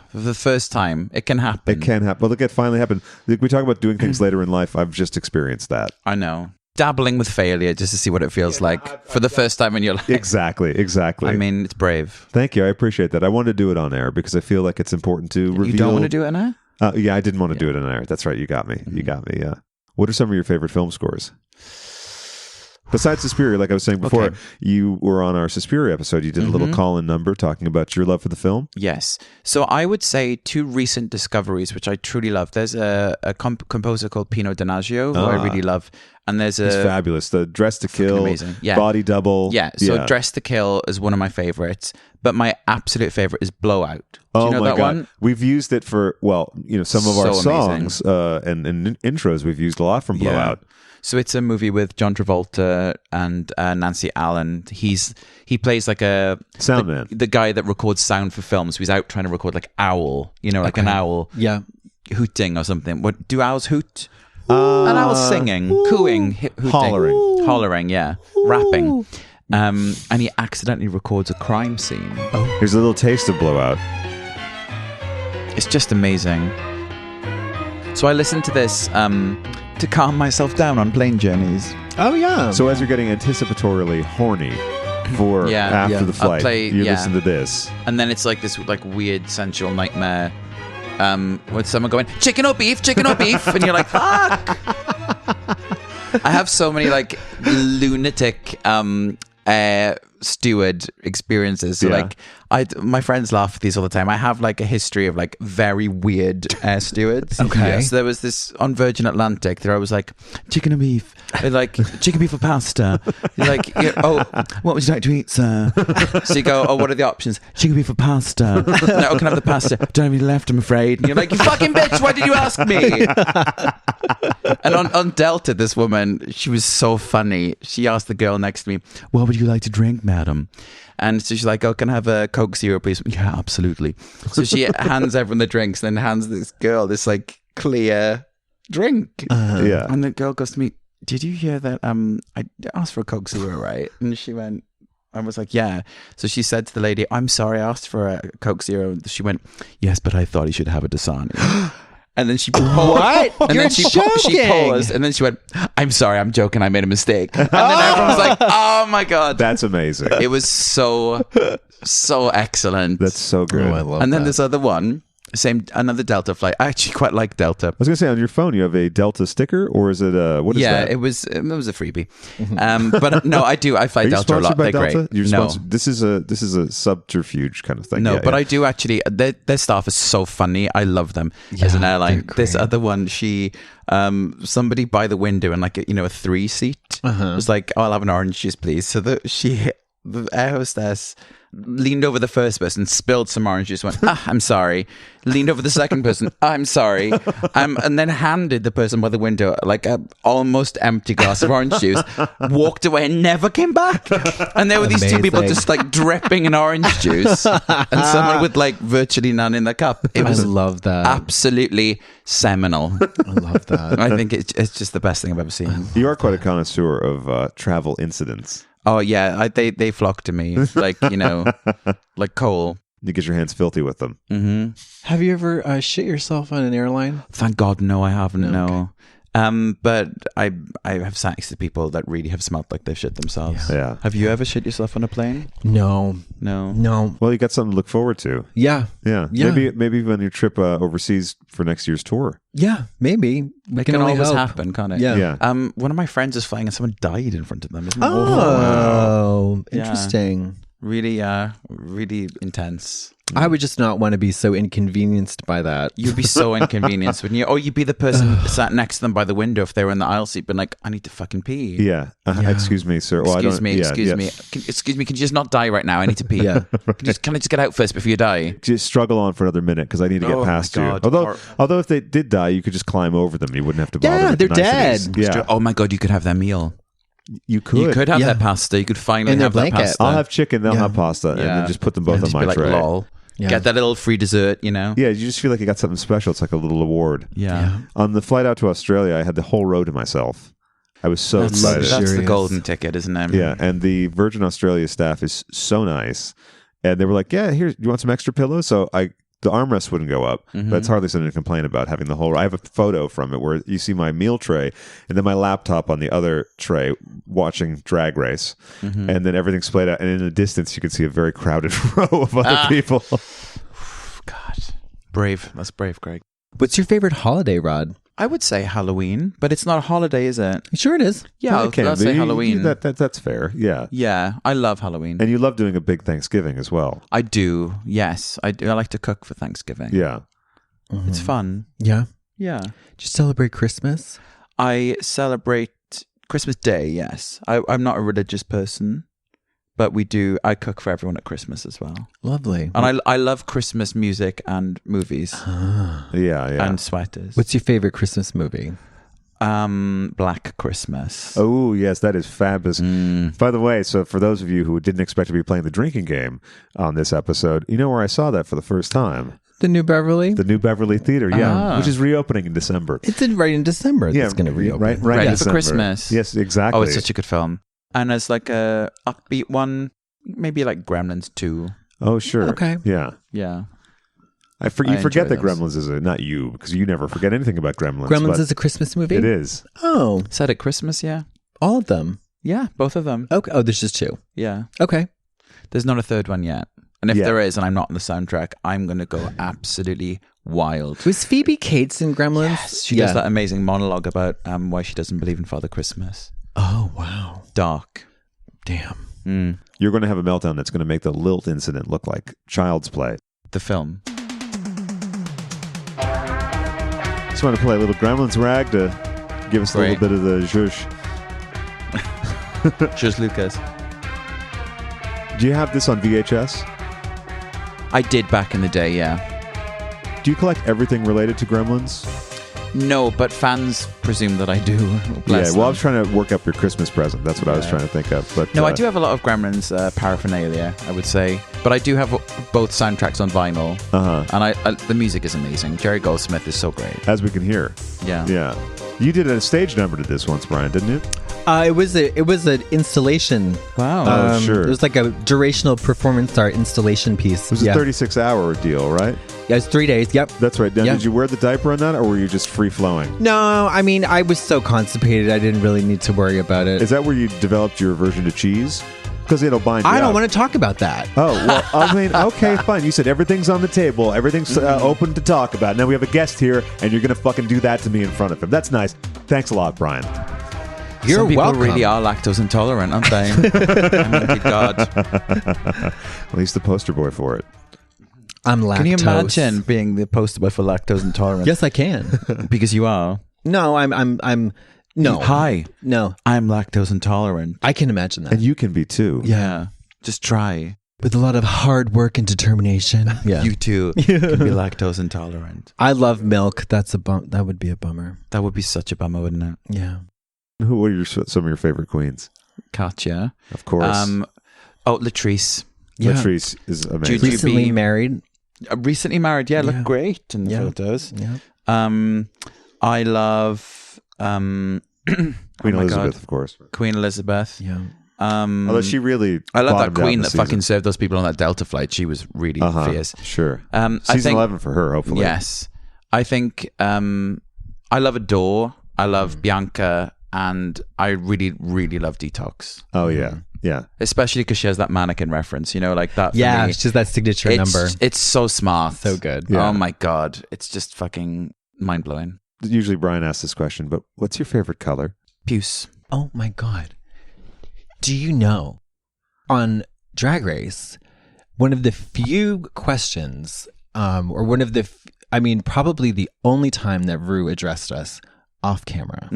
For the first time, it can happen. It can happen. Well, look, it finally happened. We talk about doing things later in life. I've just experienced that. I know. Dabbling with failure just to see what it feels like for the first time in your life. Exactly. I mean, it's brave. Thank you. I appreciate that. I wanted to do it on air because I feel like it's important to reveal. You don't want to do it now? Yeah, I didn't want to do it on air. That's right. You got me. You got me. Yeah. What are some of your favorite film scores? Besides Suspiria, like I was saying before, you were on our Suspiria episode. You did a little call-in number talking about your love for the film. Yes. So I would say two recent discoveries, which I truly love. There's a composer called Pino Donaggio, who I really love. And there's He's fabulous. The Dress to Kill, amazing. Yeah. Body Double. Yeah. So Dress to Kill is one of my favorites. But my absolute favorite is Blowout. Do you know that one? We've used it for, some of our So songs and intros we've used a lot from Blowout. Yeah. So it's a movie with John Travolta and Nancy Allen. He plays like a sound man, the guy that records sound for films. So he's out trying to record like owl, like an owl, Yeah, hooting or something. What do owls hoot? And I was singing, cooing, hollering, yeah, rapping. And he accidentally records a crime scene. Here's a little taste of Blowout. It's just amazing. So I listened to this to calm myself down on plane journeys. Oh, yeah. So as you're getting anticipatorily horny for after the flight, you listen to this. And then it's like this like weird sensual nightmare with someone going, chicken or beef? And you're like, fuck! I have so many like lunatic steward experiences. So like my friends laugh at these all the time. I have like a history of like very weird air stewards. Okay. So there was this on Virgin Atlantic there I was like, chicken or beef? They're like, chicken, beef or pasta? You're like, oh, what would you like to eat, sir? So you go, oh, what are the options? Chicken, beef or pasta? No, I can have the pasta. Don't have any left, I'm afraid. And you're like, you fucking bitch, why did you ask me? And on Delta, this woman, she was so funny. She asked the girl next to me, what would you like to drink, madam? And so she's like, oh, can I have a Coke Zero, please? Yeah, absolutely. So she hands everyone the drinks and then hands this girl this like clear drink. And the girl goes to me, did you hear that? I asked for a Coke Zero, right? And she went, I was like, yeah. So she said to the lady, I'm sorry, I asked for a Coke Zero. She went, yes, but I thought he should have a Dasani. And then she paused. What? And You're then she joking. paused. And then she went, I'm sorry, I'm joking. I made a mistake. And then everyone was like, oh my God. That's amazing. It was so excellent. That's so good. Oh, I love And then that. this other one, another Delta flight. I actually quite like Delta. I was going to say, on your phone, you have a Delta sticker, or is it what is that? Yeah, it was a freebie. But no, I do. I fly Are you Delta a sponsored lot. by They're Delta? great. You're No. sponsored. This is a subterfuge kind of thing. No, Yeah, but yeah. I do actually. Their staff is so funny. I love them as an airline. This other one, she, somebody by the window in like a 3-seat was like, oh, I'll have an orange juice, please. So the air hostess leaned over the first person, spilled some orange juice, went, I'm sorry. Leaned over the second person, I'm sorry. And then handed the person by the window like a almost empty glass of orange juice, walked away and never came back. And there were these two people just like dripping in orange juice and someone with like virtually none in the cup. It was I love that. absolutely seminal. I love that. I think it's just the best thing I've ever seen. You are quite a connoisseur of travel incidents. Oh yeah, they flock to me like like coal. You get your hands filthy with them. Mm-hmm. Have you ever shit yourself on an airline? Thank God, no, I haven't. No, No. But I have sat next to people that really have smelled like they've shit themselves. Yeah. Have you ever shit yourself on a plane? No. No. Well, you got something to look forward to. Yeah. Yeah. Maybe on your trip overseas for next year's tour. Yeah. Maybe. It can always happen, can't it? Yeah. Yeah. One of my friends was flying and someone died in front of them. Isn't it awful? Oh, Yeah. interesting. Really, really intense. I would just not want to be so inconvenienced by that. You'd be so inconvenienced, wouldn't you? Or you'd be the person sat next to them by the window if they were in the aisle seat, but like, I need to fucking pee. Yeah. Excuse me, sir. Well, Excuse me. Can you just not die right now? I need to pee. Yeah. Can I just get out first before you die? Just struggle on for another minute because I need to get Oh, past my you. God. Although if they did die, you could just climb over them. You wouldn't have to bother. Yeah, with the they're niceties. dead. Yeah. Oh my God, you could have their meal. You could. You could have Yeah. their pasta. You could finally In their have their blanket. pasta. I'll have chicken. They'll Yeah. have pasta, and Yeah. then just put them both And on just my be like, tray. lol. Yeah. Get that little free dessert, Yeah, you just feel like you got something special. It's like a little award. Yeah. On the flight out to Australia, I had the whole row to myself. I was so excited. That's the Luxurious. golden ticket, isn't it? Yeah, and the Virgin Australia staff is so nice. And they were like, yeah, here, you want some extra pillows? So the armrest wouldn't go up, but it's hardly something to complain about having the whole. I have a photo from it where you see my meal tray and then my laptop on the other tray watching Drag Race, and then everything's splayed out. And in the distance, you can see a very crowded row of other people. God. Brave. That's brave, Greg. What's your favorite holiday, Rod? I would say Halloween, but it's not a holiday, is it? Sure it is. Yeah, It can I'll be. say Halloween. That's fair. Yeah. Yeah, I love Halloween. And you love doing a big Thanksgiving as well. I do. Yes, I do. I like to cook for Thanksgiving. Yeah. It's fun. Yeah. Yeah. Do you celebrate Christmas? I celebrate Christmas Day, yes. I'm not a religious person, but I cook for everyone at Christmas as well. Lovely. And I love Christmas music and movies Yeah. and sweaters. What's your favorite Christmas movie? Black Christmas. Oh, yes, that is fabulous. By the way, so for those of you who didn't expect to be playing the drinking game on this episode, you know where I saw that for the first time? The New Beverly? The New Beverly Theater, which is reopening in December. It's right in December. It's going to reopen. Right Ready in for December. Christmas. Yes, exactly. Oh, it's such a good film. And as like a upbeat one, maybe like Gremlins 2. Oh, sure. Okay. Yeah. Yeah. You forget that enjoy those. Gremlins is not you, because you never forget anything about Gremlins. Gremlins but is a Christmas movie? It is. Oh. Set at Christmas, yeah. All of them? Yeah, both of them. Okay. Oh, there's just 2. Yeah. Okay. There's not a third one yet. And if there is, and I'm not on the soundtrack, I'm going to go absolutely wild. Was Phoebe Cates in Gremlins? Yes, she does that amazing monologue about why she doesn't believe in Father Christmas. Oh, wow. Dark. Damn. You're going to have a meltdown that's going to make the Lilt incident look like child's play. The film. Just want to play a little Gremlins rag to give us a little bit of the zhuzh. Just Lucas. Do you have this on VHS? I did back in the day, yeah. Do you collect everything related to Gremlins? No, but fans presume that I do. Bless I was trying to work up your Christmas present. That's what I was trying to think of. But no, I do have a lot of Gremlins paraphernalia, I would say. But I do have both soundtracks on vinyl. And the music is amazing. Jerry Goldsmith is so great. As we can hear. Yeah. Yeah. You did a stage number to this once, Brian, didn't you? It was an installation. Wow. Sure. It was like a durational performance art installation piece. It was a 36-hour deal, right? Yeah, it was 3 days. Yep. That's right. Now, did you wear the diaper on that, or were you just free-flowing? No, I mean, I was so constipated, I didn't really need to worry about it. Is that where you developed your aversion to cheese? Because it'll bind you I don't up. want to talk about that. Oh, well, I mean, okay, fine. You said everything's on the table. Everything's open to talk about. Now we have a guest here, and you're going to fucking do that to me in front of him. That's nice. Thanks a lot, Brian. You're Some people welcome. really are lactose intolerant, aren't they? I mean, good God. Well, he's the poster boy for it. I'm lactose. Can you imagine being the poster boy for lactose intolerance? Yes, I can. Because you are. No, I'm no. Hi. No. I'm lactose intolerant. I can imagine that. And you can be too. Yeah. Just try. With a lot of hard work and determination. Yeah. You too can be lactose intolerant. I love milk. That's a that would be a bummer. That would be such a bummer, wouldn't it? Yeah. Who are some of your favorite queens? Katya. Of course. Latrice. Yeah. Latrice is amazing. Juju Recently B. married. Recently married. Yeah, looked great in the photos. Yeah. I love Queen Elizabeth, of course. Queen Elizabeth. Yeah. Although she really I love that bottomed out queen in the that season. fucking served those people on that Delta flight. She was really fierce. Sure. I Season think, 11 for her, hopefully. Yes. I think I love Adore. I love Bianca. And I really, really love Detox. Oh, yeah. Yeah. Especially because she has that mannequin reference, like that. For Yeah, me, it's just that signature number. It's so smart. So good. Yeah. Oh my God. It's just fucking mind blowing. Usually Brian asks this question, but what's your favorite color? Puce. Oh my God. Do you know on Drag Race, one of the few questions, or one of the, probably the only time that Rue addressed us off camera.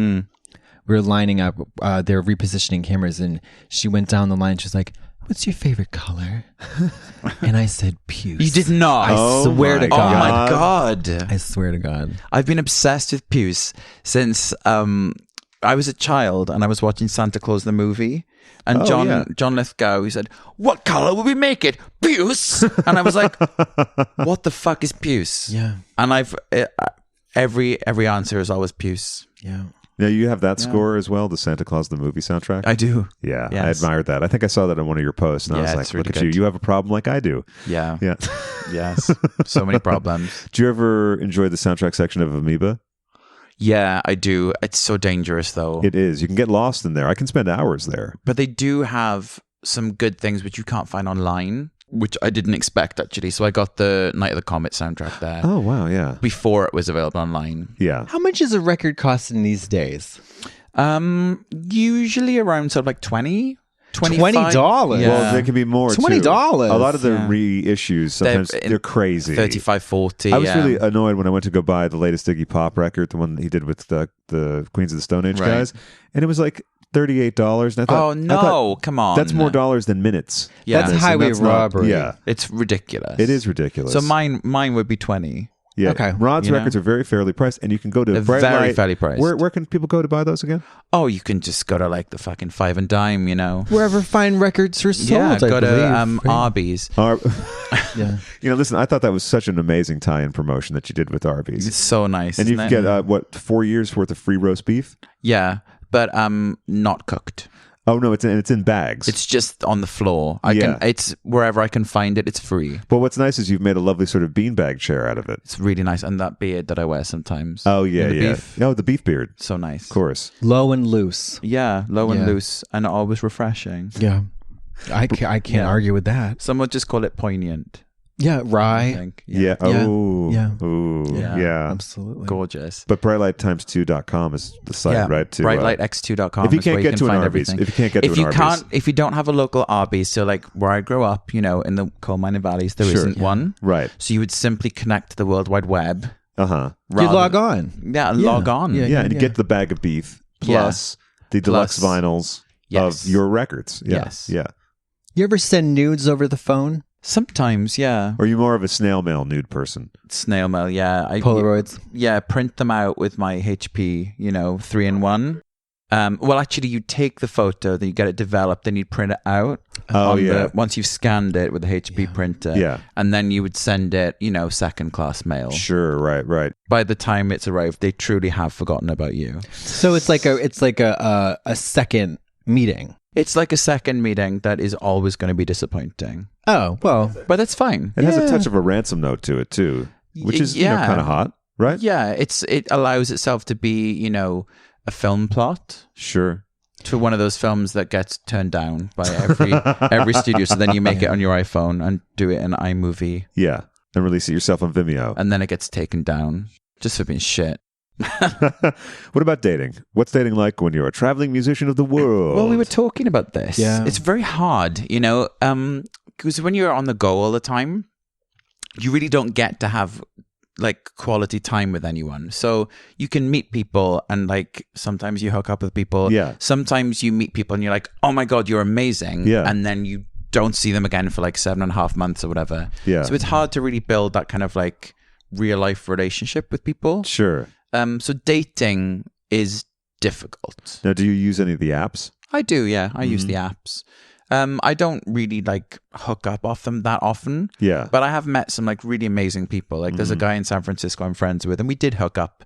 We were lining up, they were repositioning cameras, and she went down the line. She was like, "What's your favorite color?" And I said, "Puce." You did not. I swear to God. Oh my God. I swear to God. I've been obsessed with puce since I was a child and I was watching Santa Claus the movie. And John Lithgow, he said, "What color will we make it? Puce." And I was like, "What the fuck is puce?" Yeah. And I've every answer is always puce. Yeah. Now, you have that score as well, the Santa Claus the movie soundtrack? I do. Yeah, Yes. I admired that. I think I saw that on one of your posts, and I was Yeah, like, it's really look at you. good. You have a problem like I do. Yeah. Yeah. Yes. So many problems. Do you ever enjoy the soundtrack section of Amoeba? Yeah, I do. It's so dangerous though. It is. You can get lost in there. I can spend hours there. But they do have some good things which you can't find online, which I didn't expect actually. So I got the Night of the Comet soundtrack there. Oh, wow, yeah. Before it was available online. Yeah. How much is a record costing these days? Usually around sort of like $20. $20? Yeah. Well, they can be more, too. $20. A lot of the Yeah. reissues, sometimes they're crazy. 35, 40. I was really annoyed when I went to go buy the latest Iggy Pop record, the one that he did with the Queens of the Stone Age Right. guys, and it was like $38. And I thought, Oh, no, come on. That's more dollars than minutes. Yeah. That's And highway that's not- robbery. Yeah. It's ridiculous. It is ridiculous. So mine would be 20. Yeah. Okay. Rod's You know? records are very fairly priced, and you can go to They're Bright very Light. fairly priced. Where can people go to buy those again? Oh, you can just go to like the fucking Five and Dime, you know. Wherever fine records are sold, Yeah, I go to believe, right? Arby's. Yeah. You know, listen, I thought that was such an amazing tie-in promotion that you did with Arby's. It's so nice. And you isn't can it? get 4 years worth of free roast beef? Yeah, but not cooked. Oh no, it's in bags. It's just on the floor. It's wherever I can find it. It's free. But what's nice is you've made a lovely sort of beanbag chair out of it. It's really nice, and that beard that I wear sometimes. Oh yeah, the yeah. beef. Oh, the beef beard. So nice. Of course. Low and loose. Yeah, low and Yeah. loose, and always refreshing. Yeah. I can't argue with that. Some would just call it poignant. Yeah, I rye. think. Yeah. Yeah. Oh. Yeah. Ooh. Yeah. Yeah. Absolutely. Gorgeous. But brightlight2.com is the site, right? To brightlightx2.com. if you is where can't get to an find Arby's, everything. if you can't get to an Arby's, if you don't have a local Arby's, so like where I grew up, you know, in the coal mining valleys, there Sure. not one. right? So you would simply connect to the World Wide Web. Uh huh. You log on. Yeah, log on. Yeah. Yeah, and you get the bag of beef plus the deluxe Plus- vinyls Yes. of your records. Yeah. Yes. Yeah. You ever send nudes over the phone? Sometimes, yeah. Or are you more of a snail mail nude person? Snail mail, yeah. Polaroids? Yeah, print them out with my HP, 3-in-1. Well, actually, you take the photo, then you get it developed, then you print it out. Oh, yeah. Once you've scanned it with the HP printer. Yeah. And then you would send it, second class mail. Sure. Right. By the time it's arrived, they truly have forgotten about you. So it's like a second meeting. It's like a second meeting that is always going to be disappointing. Oh, well. But that's fine. It has a touch of a ransom note to it too, which is kind of hot, right? Yeah, it allows itself to be, a film plot. Sure. To one of those films that gets turned down by every studio. So then you make it on your iPhone and do it in iMovie. Yeah. And release it yourself on Vimeo. And then it gets taken down just for being shit. What about dating? What's dating like when you're a traveling musician of the world? Well, we were talking about this. Yeah. It's very hard, because when you're on the go all the time, you really don't get to have like quality time with anyone. So you can meet people and like sometimes you hook up with people. Yeah. Sometimes you meet people and you're like, oh my God, you're amazing. Yeah. And then you don't see them again for like 7.5 months or whatever. Yeah. So it's hard to really build that kind of like real life relationship with people. Sure. So dating is difficult. Now, do you use any of the apps? I do, yeah. I use the apps. I don't really like hook up off them that often. Yeah. But I have met some like really amazing people. Like there's a guy in San Francisco I'm friends with, and we did hook up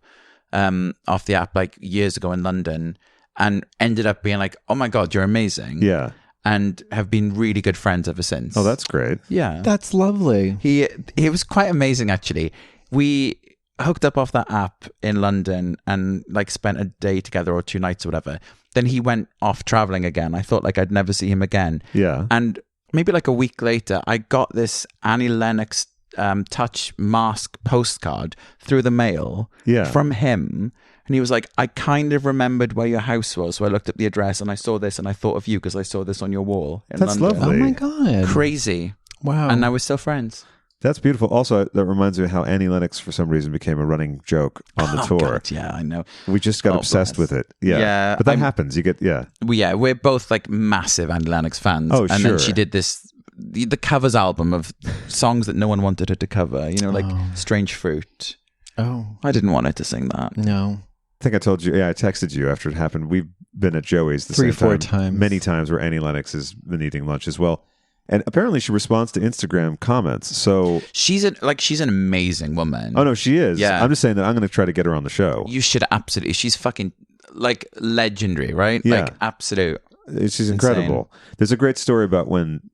off the app like years ago in London, and ended up being like, oh my God, you're amazing. Yeah. And have been really good friends ever since. Oh, that's great. Yeah. That's lovely. He was quite amazing actually. We hooked up off that app in London and like spent a day together or 2 nights or whatever. Then he went off traveling again. I thought like I'd never see him again. Yeah. And maybe like a week later, I got this Annie Lennox Touch mask postcard through the mail from him. And he was like, I kind of remembered where your house was. So I looked up the address and I saw this and I thought of you because I saw this on your wall in That's London. lovely. Oh my God. Crazy. Wow. And now we're still friends. That's beautiful. Also, that reminds me of how Annie Lennox, for some reason, became a running joke on the tour. God, yeah, I know. We just got obsessed with it. Yeah. Yeah, But that happens. You get, We're both like massive Annie Lennox fans. Oh, and sure. then she did the covers album of songs that no one wanted her to cover, like Strange Fruit. Oh. I didn't want her to sing that. No. I think I told you, I texted you after it happened. We've been at Joey's the 3-4 same times. many times where Annie Lennox has been eating lunch as well. And apparently she responds to Instagram comments. So she's an amazing woman. Oh no, she is. Yeah. I'm just saying that I'm going to try to get her on the show. You should absolutely. She's fucking like legendary, right? Yeah. Like absolute. She's incredible. There's a great story about when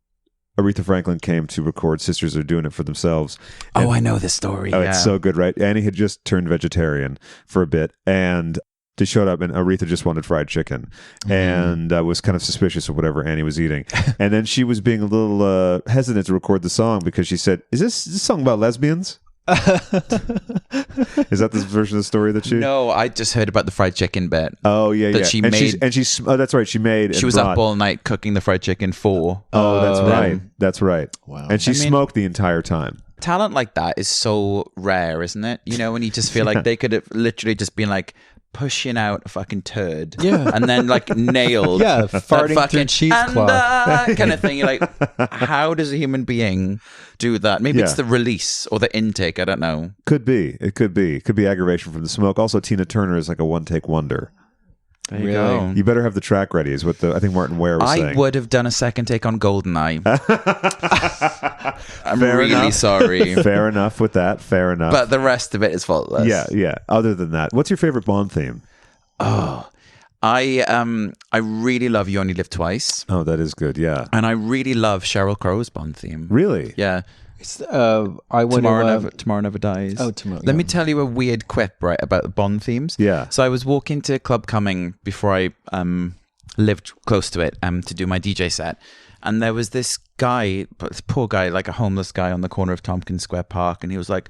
Aretha Franklin came to record Sisters Are Doing It for Themselves. Oh, I know this story. Oh, yeah. it's so good, right? Annie had just turned vegetarian for a bit, and they showed up, and Aretha just wanted fried chicken, and was kind of suspicious of whatever Annie was eating. And then she was being a little hesitant to record the song because she said, "Is this song about lesbians?" Is that this version of the story that she? No, I just heard about the fried chicken bit. Oh yeah, that yeah. she and made. She's that's right. She made. She was up all night cooking the fried chicken for. Oh, that's right. That's right. Wow. And she smoked the entire time. Talent like that is so rare, isn't it? When you just feel like they could have literally just been like, pushing out a fucking turd. Yeah. And then like nailed. Yeah, that farting through fucking cheesecloth. kind of thing. You're like, how does a human being do that? Maybe it's the release or the intake. I don't know. Could be. It could be. Could be aggravation from the smoke. Also, Tina Turner is like a one-take wonder. There you go. You better have the track ready, is what I think Martin Ware was saying. I would have done a second take on GoldenEye. I'm Fair really enough. sorry. Fair enough with that. Fair enough. But the rest of it is faultless. Yeah. Other than that, what's your favorite Bond theme? Oh, I really love You Only Live Twice. Oh, that is good. Yeah. And I really love Sheryl Crow's Bond theme. Really? Yeah. I want Tomorrow Never Dies. Oh, Tomorrow. Let me tell you a weird quip, right, about the Bond themes. Yeah. So I was walking to Club Cumming before I lived close to it to do my DJ set. And there was this guy, this poor guy, like a homeless guy on the corner of Tompkins Square Park. And he was like,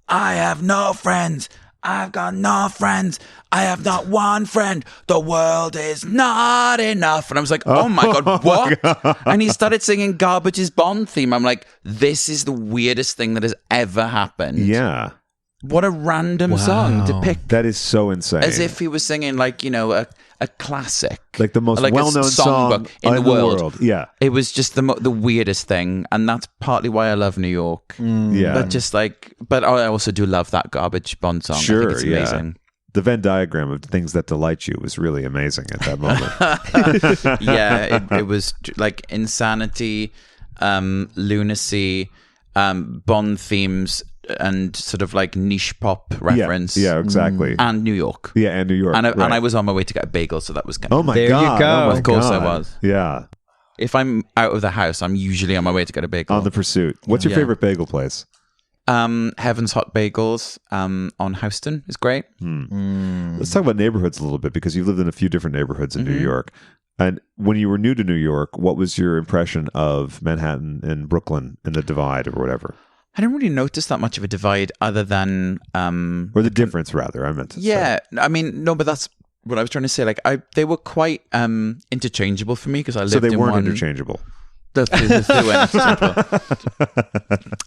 I have no friends. I've got no friends. I have not one friend. The world is not enough. And I was like, oh my God, what? God. And he started singing Garbage's Bond theme. I'm like, this is the weirdest thing that has ever happened. Yeah. What a random song to pick. That is so insane. As if he was singing like, you know, a classic. Like the most well-known song in the world. Yeah. It was just the weirdest thing. And that's partly why I love New York. Yeah. But just like, but I also do love that Garbage Bond song. Sure, I think it's amazing. The Venn diagram of things that delight you was really amazing at that moment. Yeah, it was like insanity, lunacy, Bond themes, and sort of like niche pop reference. Yeah, exactly. And New York. Yeah, and New York. And right. I was on my way to get a bagel, so that was kind of... Oh my there God. You go. Oh my of course God. I was. Yeah. If I'm out of the house, I'm usually on my way to get a bagel. On the pursuit. What's your favorite bagel place? Heaven's Hot Bagels on Houston is great. Let's talk about neighborhoods a little bit, because you've lived in a few different neighborhoods in New York. And when you were new to New York, what was your impression of Manhattan and Brooklyn and the divide or whatever? I didn't really notice that much of a divide other than... or the difference, rather, I meant to say. Yeah, I mean, no, but that's what I was trying to say. Like, they were quite interchangeable for me because I lived in one... So they weren't interchangeable? They weren't interchangeable.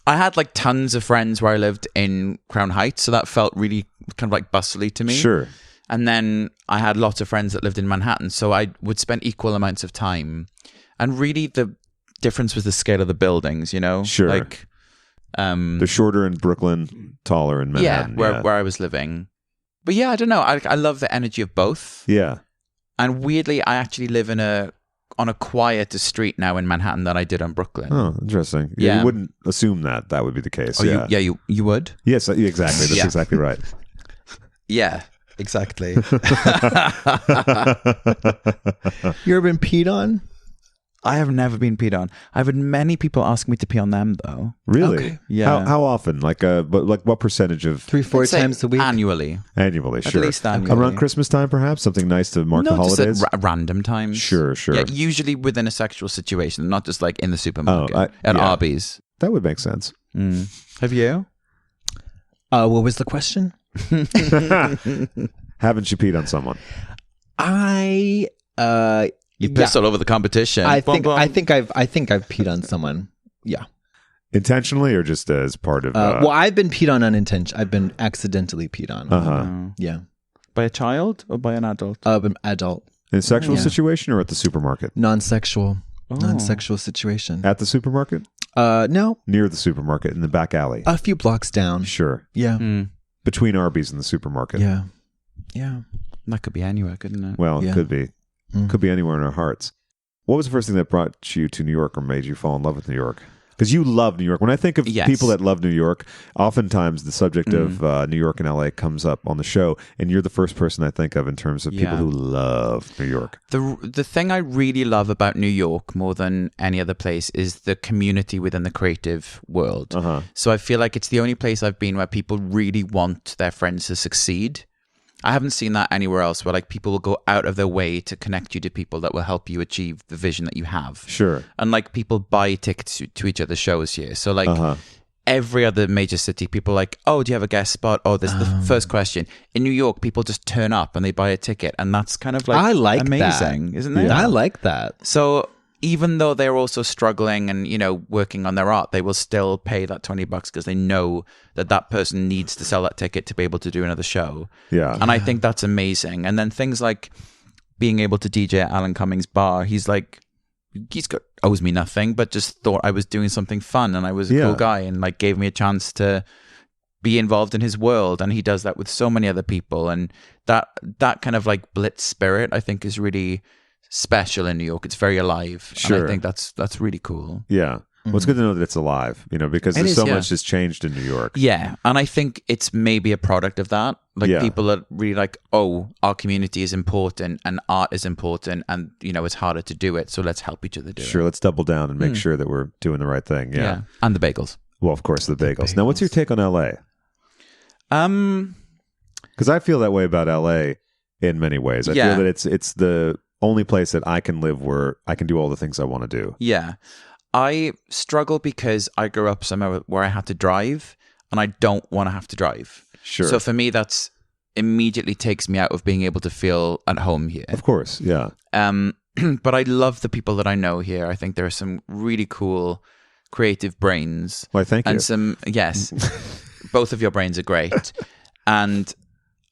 I had like tons of friends where I lived in Crown Heights, so that felt really kind of like bustly to me. Sure. And then I had lots of friends that lived in Manhattan, so I would spend equal amounts of time. And really the difference was the scale of the buildings, you know? Sure. Like... they're shorter in Brooklyn, taller in Manhattan. Yeah, where I was living. But yeah, I don't know. I love the energy of both. Yeah. And weirdly, I actually live on a quieter street now in Manhattan than I did on Brooklyn. Oh, interesting. Yeah. You wouldn't assume that would be the case. Oh, yeah. You would? Yes, exactly. That's exactly right. Yeah, exactly. You ever been peed on? I have never been peed on. I've had many people ask me to pee on them, though. Really? Okay. Yeah. How often? Like what percentage of 3-4 times a week? Annually. Annually, sure. At least annually. Around Christmas time, perhaps? Something nice to mark the holidays? Just at random times. Sure. Yeah, usually within a sexual situation, not just like in the supermarket. At Arby's. That would make sense. Have you? What was the question? Haven't you peed on someone? You pissed all over the competition. I think I've peed on someone. Yeah. Intentionally or just as part of well, I've been peed on unintentionally. I've been accidentally peed on. Yeah. By a child or by an adult? An adult. In a sexual situation or at the supermarket? Non-sexual situation. At the supermarket? No. Near the supermarket in the back alley. A few blocks down. Sure. Yeah. Between Arby's and the supermarket. Yeah. Yeah. That could be anywhere, couldn't it? Well, it could be. Could be anywhere in our hearts. What was the first thing that brought you to New York or made you fall in love with New York? Because you love New York. When I think of people that love New York, oftentimes the subject of New York and LA comes up on the show, and you're the first person I think of in terms of people who love New York. The thing I really love about New York more than any other place is the community within the creative world. So I feel like it's the only place I've been where people really want their friends to succeed. I haven't seen that anywhere else where like people will go out of their way to connect you to people that will help you achieve the vision that you have. Sure. And like people buy tickets to each other's shows here. So like every other major city, people are like, oh, do you have a guest spot? Oh, this is the first question. In New York, people just turn up and they buy a ticket. And that's kind of like I like amazing, that. Isn't it? Yeah. I like that. So even though they're also struggling and, you know, working on their art, they will still pay that $20 because they know that person needs to sell that ticket to be able to do another show. Yeah. And I think that's amazing. And then things like being able to DJ at Alan Cummings' bar, he's owes me nothing, but just thought I was doing something fun and I was a cool guy and like gave me a chance to be involved in his world. And he does that with so many other people. And that kind of like blitz spirit, I think, is really special in New York. It's very alive. Sure. And I think that's really cool. Yeah. Well, it's good to know that it's alive, you know, because there's so much has changed in New York. Yeah. And I think it's maybe a product of that. Like people are really like, oh, our community is important and art is important and, you know, it's harder to do it. So let's help each other do it. Sure. Let's double down and make sure that we're doing the right thing. Yeah. And the bagels. Well, of course, the bagels. Now, what's your take on LA? Because I feel that way about LA in many ways. I feel that it's the only place that I can live where I can do all the things I want to do. Yeah. I struggle because I grew up somewhere where I had to drive and I don't want to have to drive. Sure. So for me, that's immediately takes me out of being able to feel at home here. Of course, yeah. But I love the people that I know here. I think there are some really cool creative brains. Why, thank you. And yes, both of your brains are great. And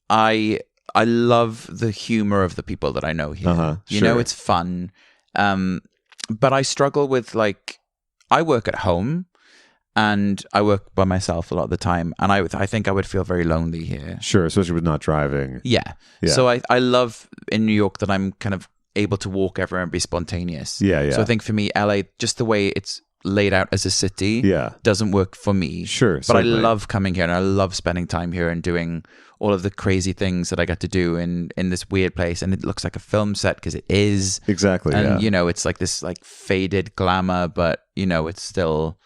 I love the humor of the people that I know here. You know, it's fun. But I struggle with, like, I work at home and I work by myself a lot of the time. And I think I would feel very lonely here. Sure, especially with not driving. Yeah. So I love in New York that I'm kind of able to walk everywhere and be spontaneous. Yeah. So I think for me, LA, just the way it's laid out as a city doesn't work for me. Sure. But certainly. I love coming here and I love spending time here and doing all of the crazy things that I get to do in this weird place. And it looks like a film set because it is. Exactly. And, you know, it's like this like faded glamour, but, you know, it's still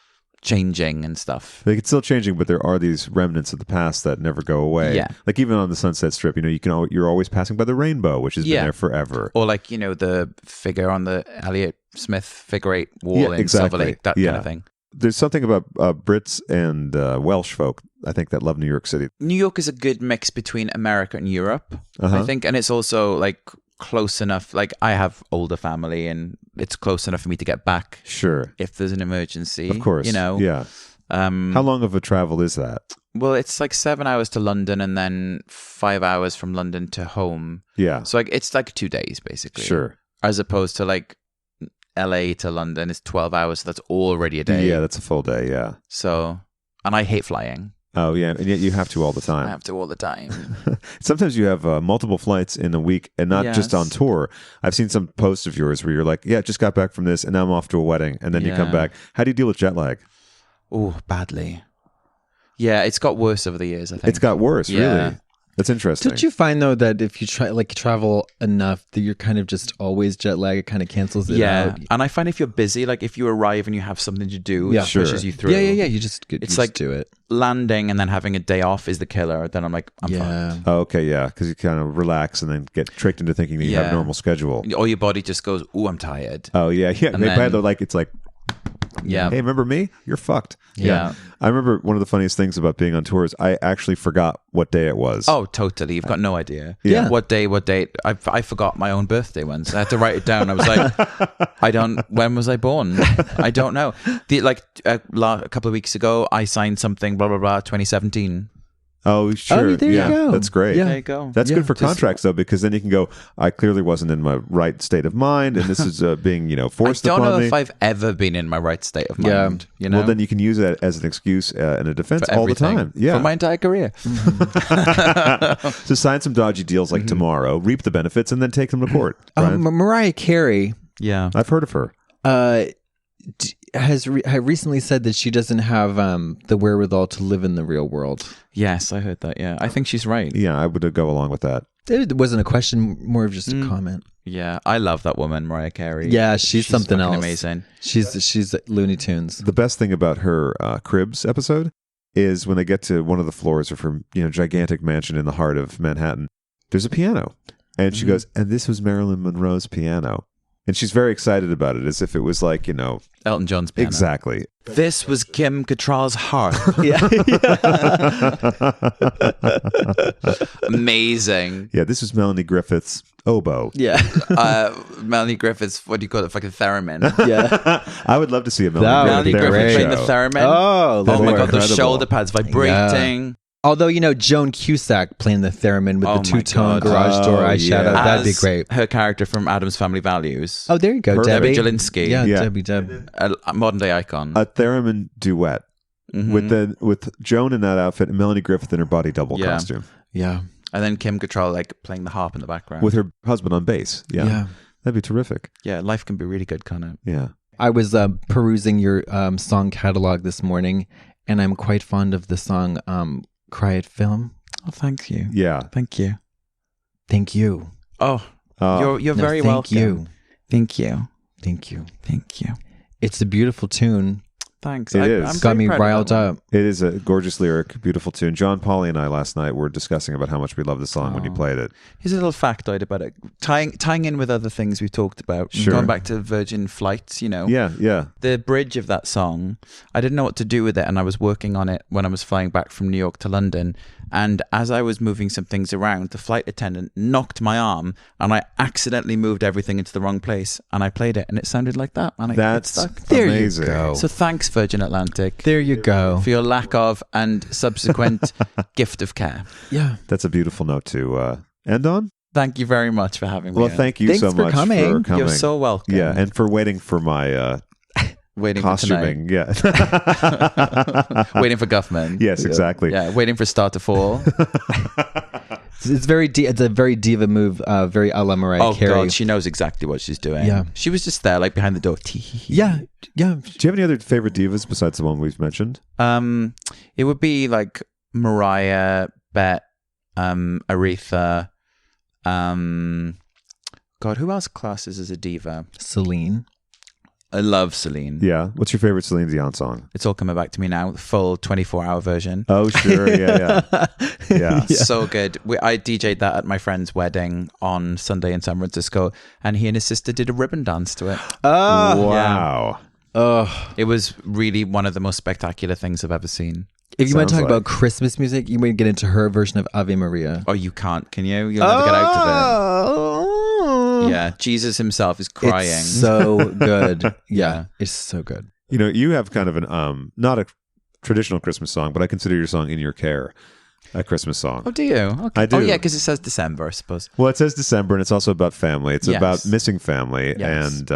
changing and stuff. Like, it's still changing, but there are these remnants of the past that never go away. Yeah. Like even on the Sunset Strip, you know, you're always passing by the rainbow, which has been there forever. Or like, you know, the figure on the Elliott Smith figure 8 wall in Silver Lake, that kind of thing. There's something about Brits and Welsh folk, I think, that love New York City. New York is a good mix between America and Europe, I think. And it's also like close enough. Like I have older family and it's close enough for me to get back. Sure. If there's an emergency. Of course. You know? Yeah. How long of a travel is that? Well, it's like 7 hours to London and then 5 hours from London to home. Yeah. So like it's like 2 days basically. Sure. As opposed to like LA to London is 12 hours. So that's already a day. Yeah, that's a full day. Yeah. So, and I hate flying. Oh, yeah. And yet you have to all the time. I have to all the time. Sometimes you have multiple flights in a week and not just on tour. I've seen some posts of yours where you're like, yeah, just got back from this and now I'm off to a wedding. And then you come back. How do you deal with jet lag? Oh, badly. Yeah, it's got worse over the years, I think. It's got worse, really? That's interesting. Don't you find, though, that if you travel enough, that you're kind of just always jet lag? It kind of cancels it out. And I find if you're busy, like if you arrive and you have something to do, it pushes you through. Yeah. You just get it's like to it. Landing and then having a day off is the killer. Then I'm like, I'm fine. Oh, okay, yeah, because you kind of relax and then get tricked into thinking that you have a normal schedule. Or your body just goes, "Ooh, I'm tired." Oh yeah. And then, it's like. Yeah. Hey, remember me? You're fucked. Yeah. I remember one of the funniest things about being on tours, I actually forgot what day it was. Oh, totally. You've got no idea. Yeah. What date? I forgot my own birthday once. I had to write it down. I was like, when was I born? I don't know. A couple of weeks ago, I signed something, blah, blah, blah, 2017. Oh, sure. There you go. That's great. Yeah. There you go. That's good for contracts, though, because then you can go, I clearly wasn't in my right state of mind, and this is being, forced upon me. I don't know if I've ever been in my right state of mind. You know? Well, then you can use that as an excuse and a defense all the time. Yeah. For my entire career. So sign some dodgy deals like tomorrow, reap the benefits, and then take them to court. Mariah Carey. Yeah. I've heard of her. Has recently said that she doesn't have the wherewithal to live in the real world. Yes, I heard that. Yeah, I think she's right. Yeah, I would go along with that. It wasn't a question, more of just a comment. Yeah, I love that woman, Mariah Carey. Yeah, she's something else. Amazing. She's Looney Tunes. The best thing about her Cribs episode is when they get to one of the floors of her gigantic mansion in the heart of Manhattan. There's a piano, and she goes, "And this was Marilyn Monroe's piano." And she's very excited about it, as if it was like, Elton John's piano. Exactly. This was Kim Cattrall's harp. Yeah. Amazing. Yeah, this was Melanie Griffith's oboe. Yeah. Melanie Griffith's, what do you call it? Fucking theremin. Yeah. I would love to see a That Melanie would be Griffith great. Playing the show. theremin. Oh, Oh my Lord. god, those Incredible. shoulder pads vibrating. Although, Joan Cusack playing the theremin with Oh the my two-tone God. garage door Oh, eyeshadow, yeah. that'd be As great. Her character from Addams Family Values. Oh, there you go, Debbie Debbie. Jelinski. Yeah, Yeah. Debbie. A modern day icon. A theremin duet with Joan in that outfit and Melanie Griffith in her body double Yeah. costume Yeah. And then Kim Cattrall like playing the harp in the background. with her husband on bass. Yeah. Yeah. That'd be terrific. Yeah, life can be really good, can't it? Yeah. I was perusing your song catalog this morning, and I'm quite fond of the song Cry It Film. Oh, thank you. Yeah. Thank you. Thank you. Oh, you're No, very thank welcome. you. Thank you. Thank you. Thank you. It's a beautiful tune. Thanks. It is. I'm Got very me proud of riled that one. up. It is a gorgeous lyric, beautiful tune. John Pauly and I last night were discussing about how much we love the song when you played it. Here's a little factoid about it, tying in with other things we talked about. Sure. Going back to Virgin Flights, Yeah, yeah. the bridge of that song, I didn't know what to do with it, and I was working on it when I was flying back from New York to London. And as I was moving some things around, the flight attendant knocked my arm, and I accidentally moved everything into the wrong place. And I played it, and it sounded like that. And it That's stuck. There you amazing. go. So thanks, Virgin Atlantic, There you go. for your lack of and subsequent gift of care. Yeah. That's a beautiful note to end on. Thank you very much for having me. Well, on. thank you Thanks so for much coming. for coming. You're so welcome. Yeah, and for waiting for my waiting for costuming. Yeah. tonight. Waiting for Guffman. Yes, exactly. Yeah, waiting for Star to fall. It's very it's a very diva move, very a la Mariah Oh Carey. God, she knows exactly what she's doing. Yeah. She was just there, like behind the door. Yeah. Yeah. Do you have any other favorite divas besides the one we've mentioned? It would be like Mariah, Bette, Aretha. God, who else classes as a diva? Celine. I love Celine. Yeah. What's your favorite Celine Dion song? It's all coming back to me now. The full 24-hour version. Oh, sure. Yeah, yeah. So good. I DJ'd that at my friend's wedding on Sunday in San Francisco, and he and his sister did a ribbon dance to it. Wow. It was really one of the most spectacular things I've ever seen. If you want to Sounds talk like- about Christmas music, you might get into her version of Ave Maria. Oh, you can't, can you? You'll never get out of Oh. it. Yeah, Jesus himself is crying. It's so good. Yeah, it's so good. You know, you have kind of an not a traditional Christmas song, but I consider your song "In Your Care" a Christmas song. Oh, do you? Okay. I do. Oh, yeah, because it says December, I suppose. Well, it says December, and it's also about family. It's Yes. about missing family, Yes. and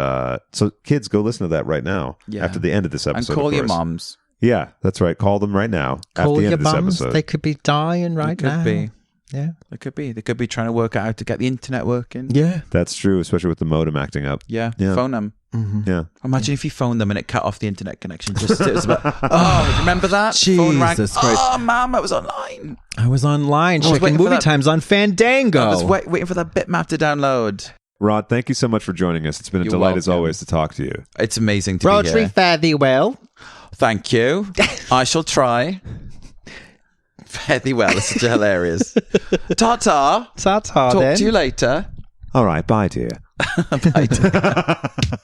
so kids, go listen to that right now. Yeah. After the end of this And episode, call of your course. moms. Yeah, that's right. Call them right now. Call after the your end of this mums. episode. They could be dying right It could now. be. Yeah. It could be. They could be trying to work out how to get the internet working. Yeah. That's true, especially with the modem acting up. Yeah. Yeah. Phone them. Yeah. Imagine if you phoned them and it cut off the internet connection. Just it was about, oh, remember that? Phone rang. Jesus Christ. Oh, Mum, I was online. I was online I was checking waiting for movie that- times on Fandango. I was waiting for that bitmap to download. Rod, thank you so much for joining us. It's been a You're delight as welcome. always to talk to you. It's amazing to be Rotary here. fare thee well. Thank you. I shall try. Very well. It's such a hilarious. Ta-ta. Ta-ta Talk then. to you later. All right, bye, dear. Bye.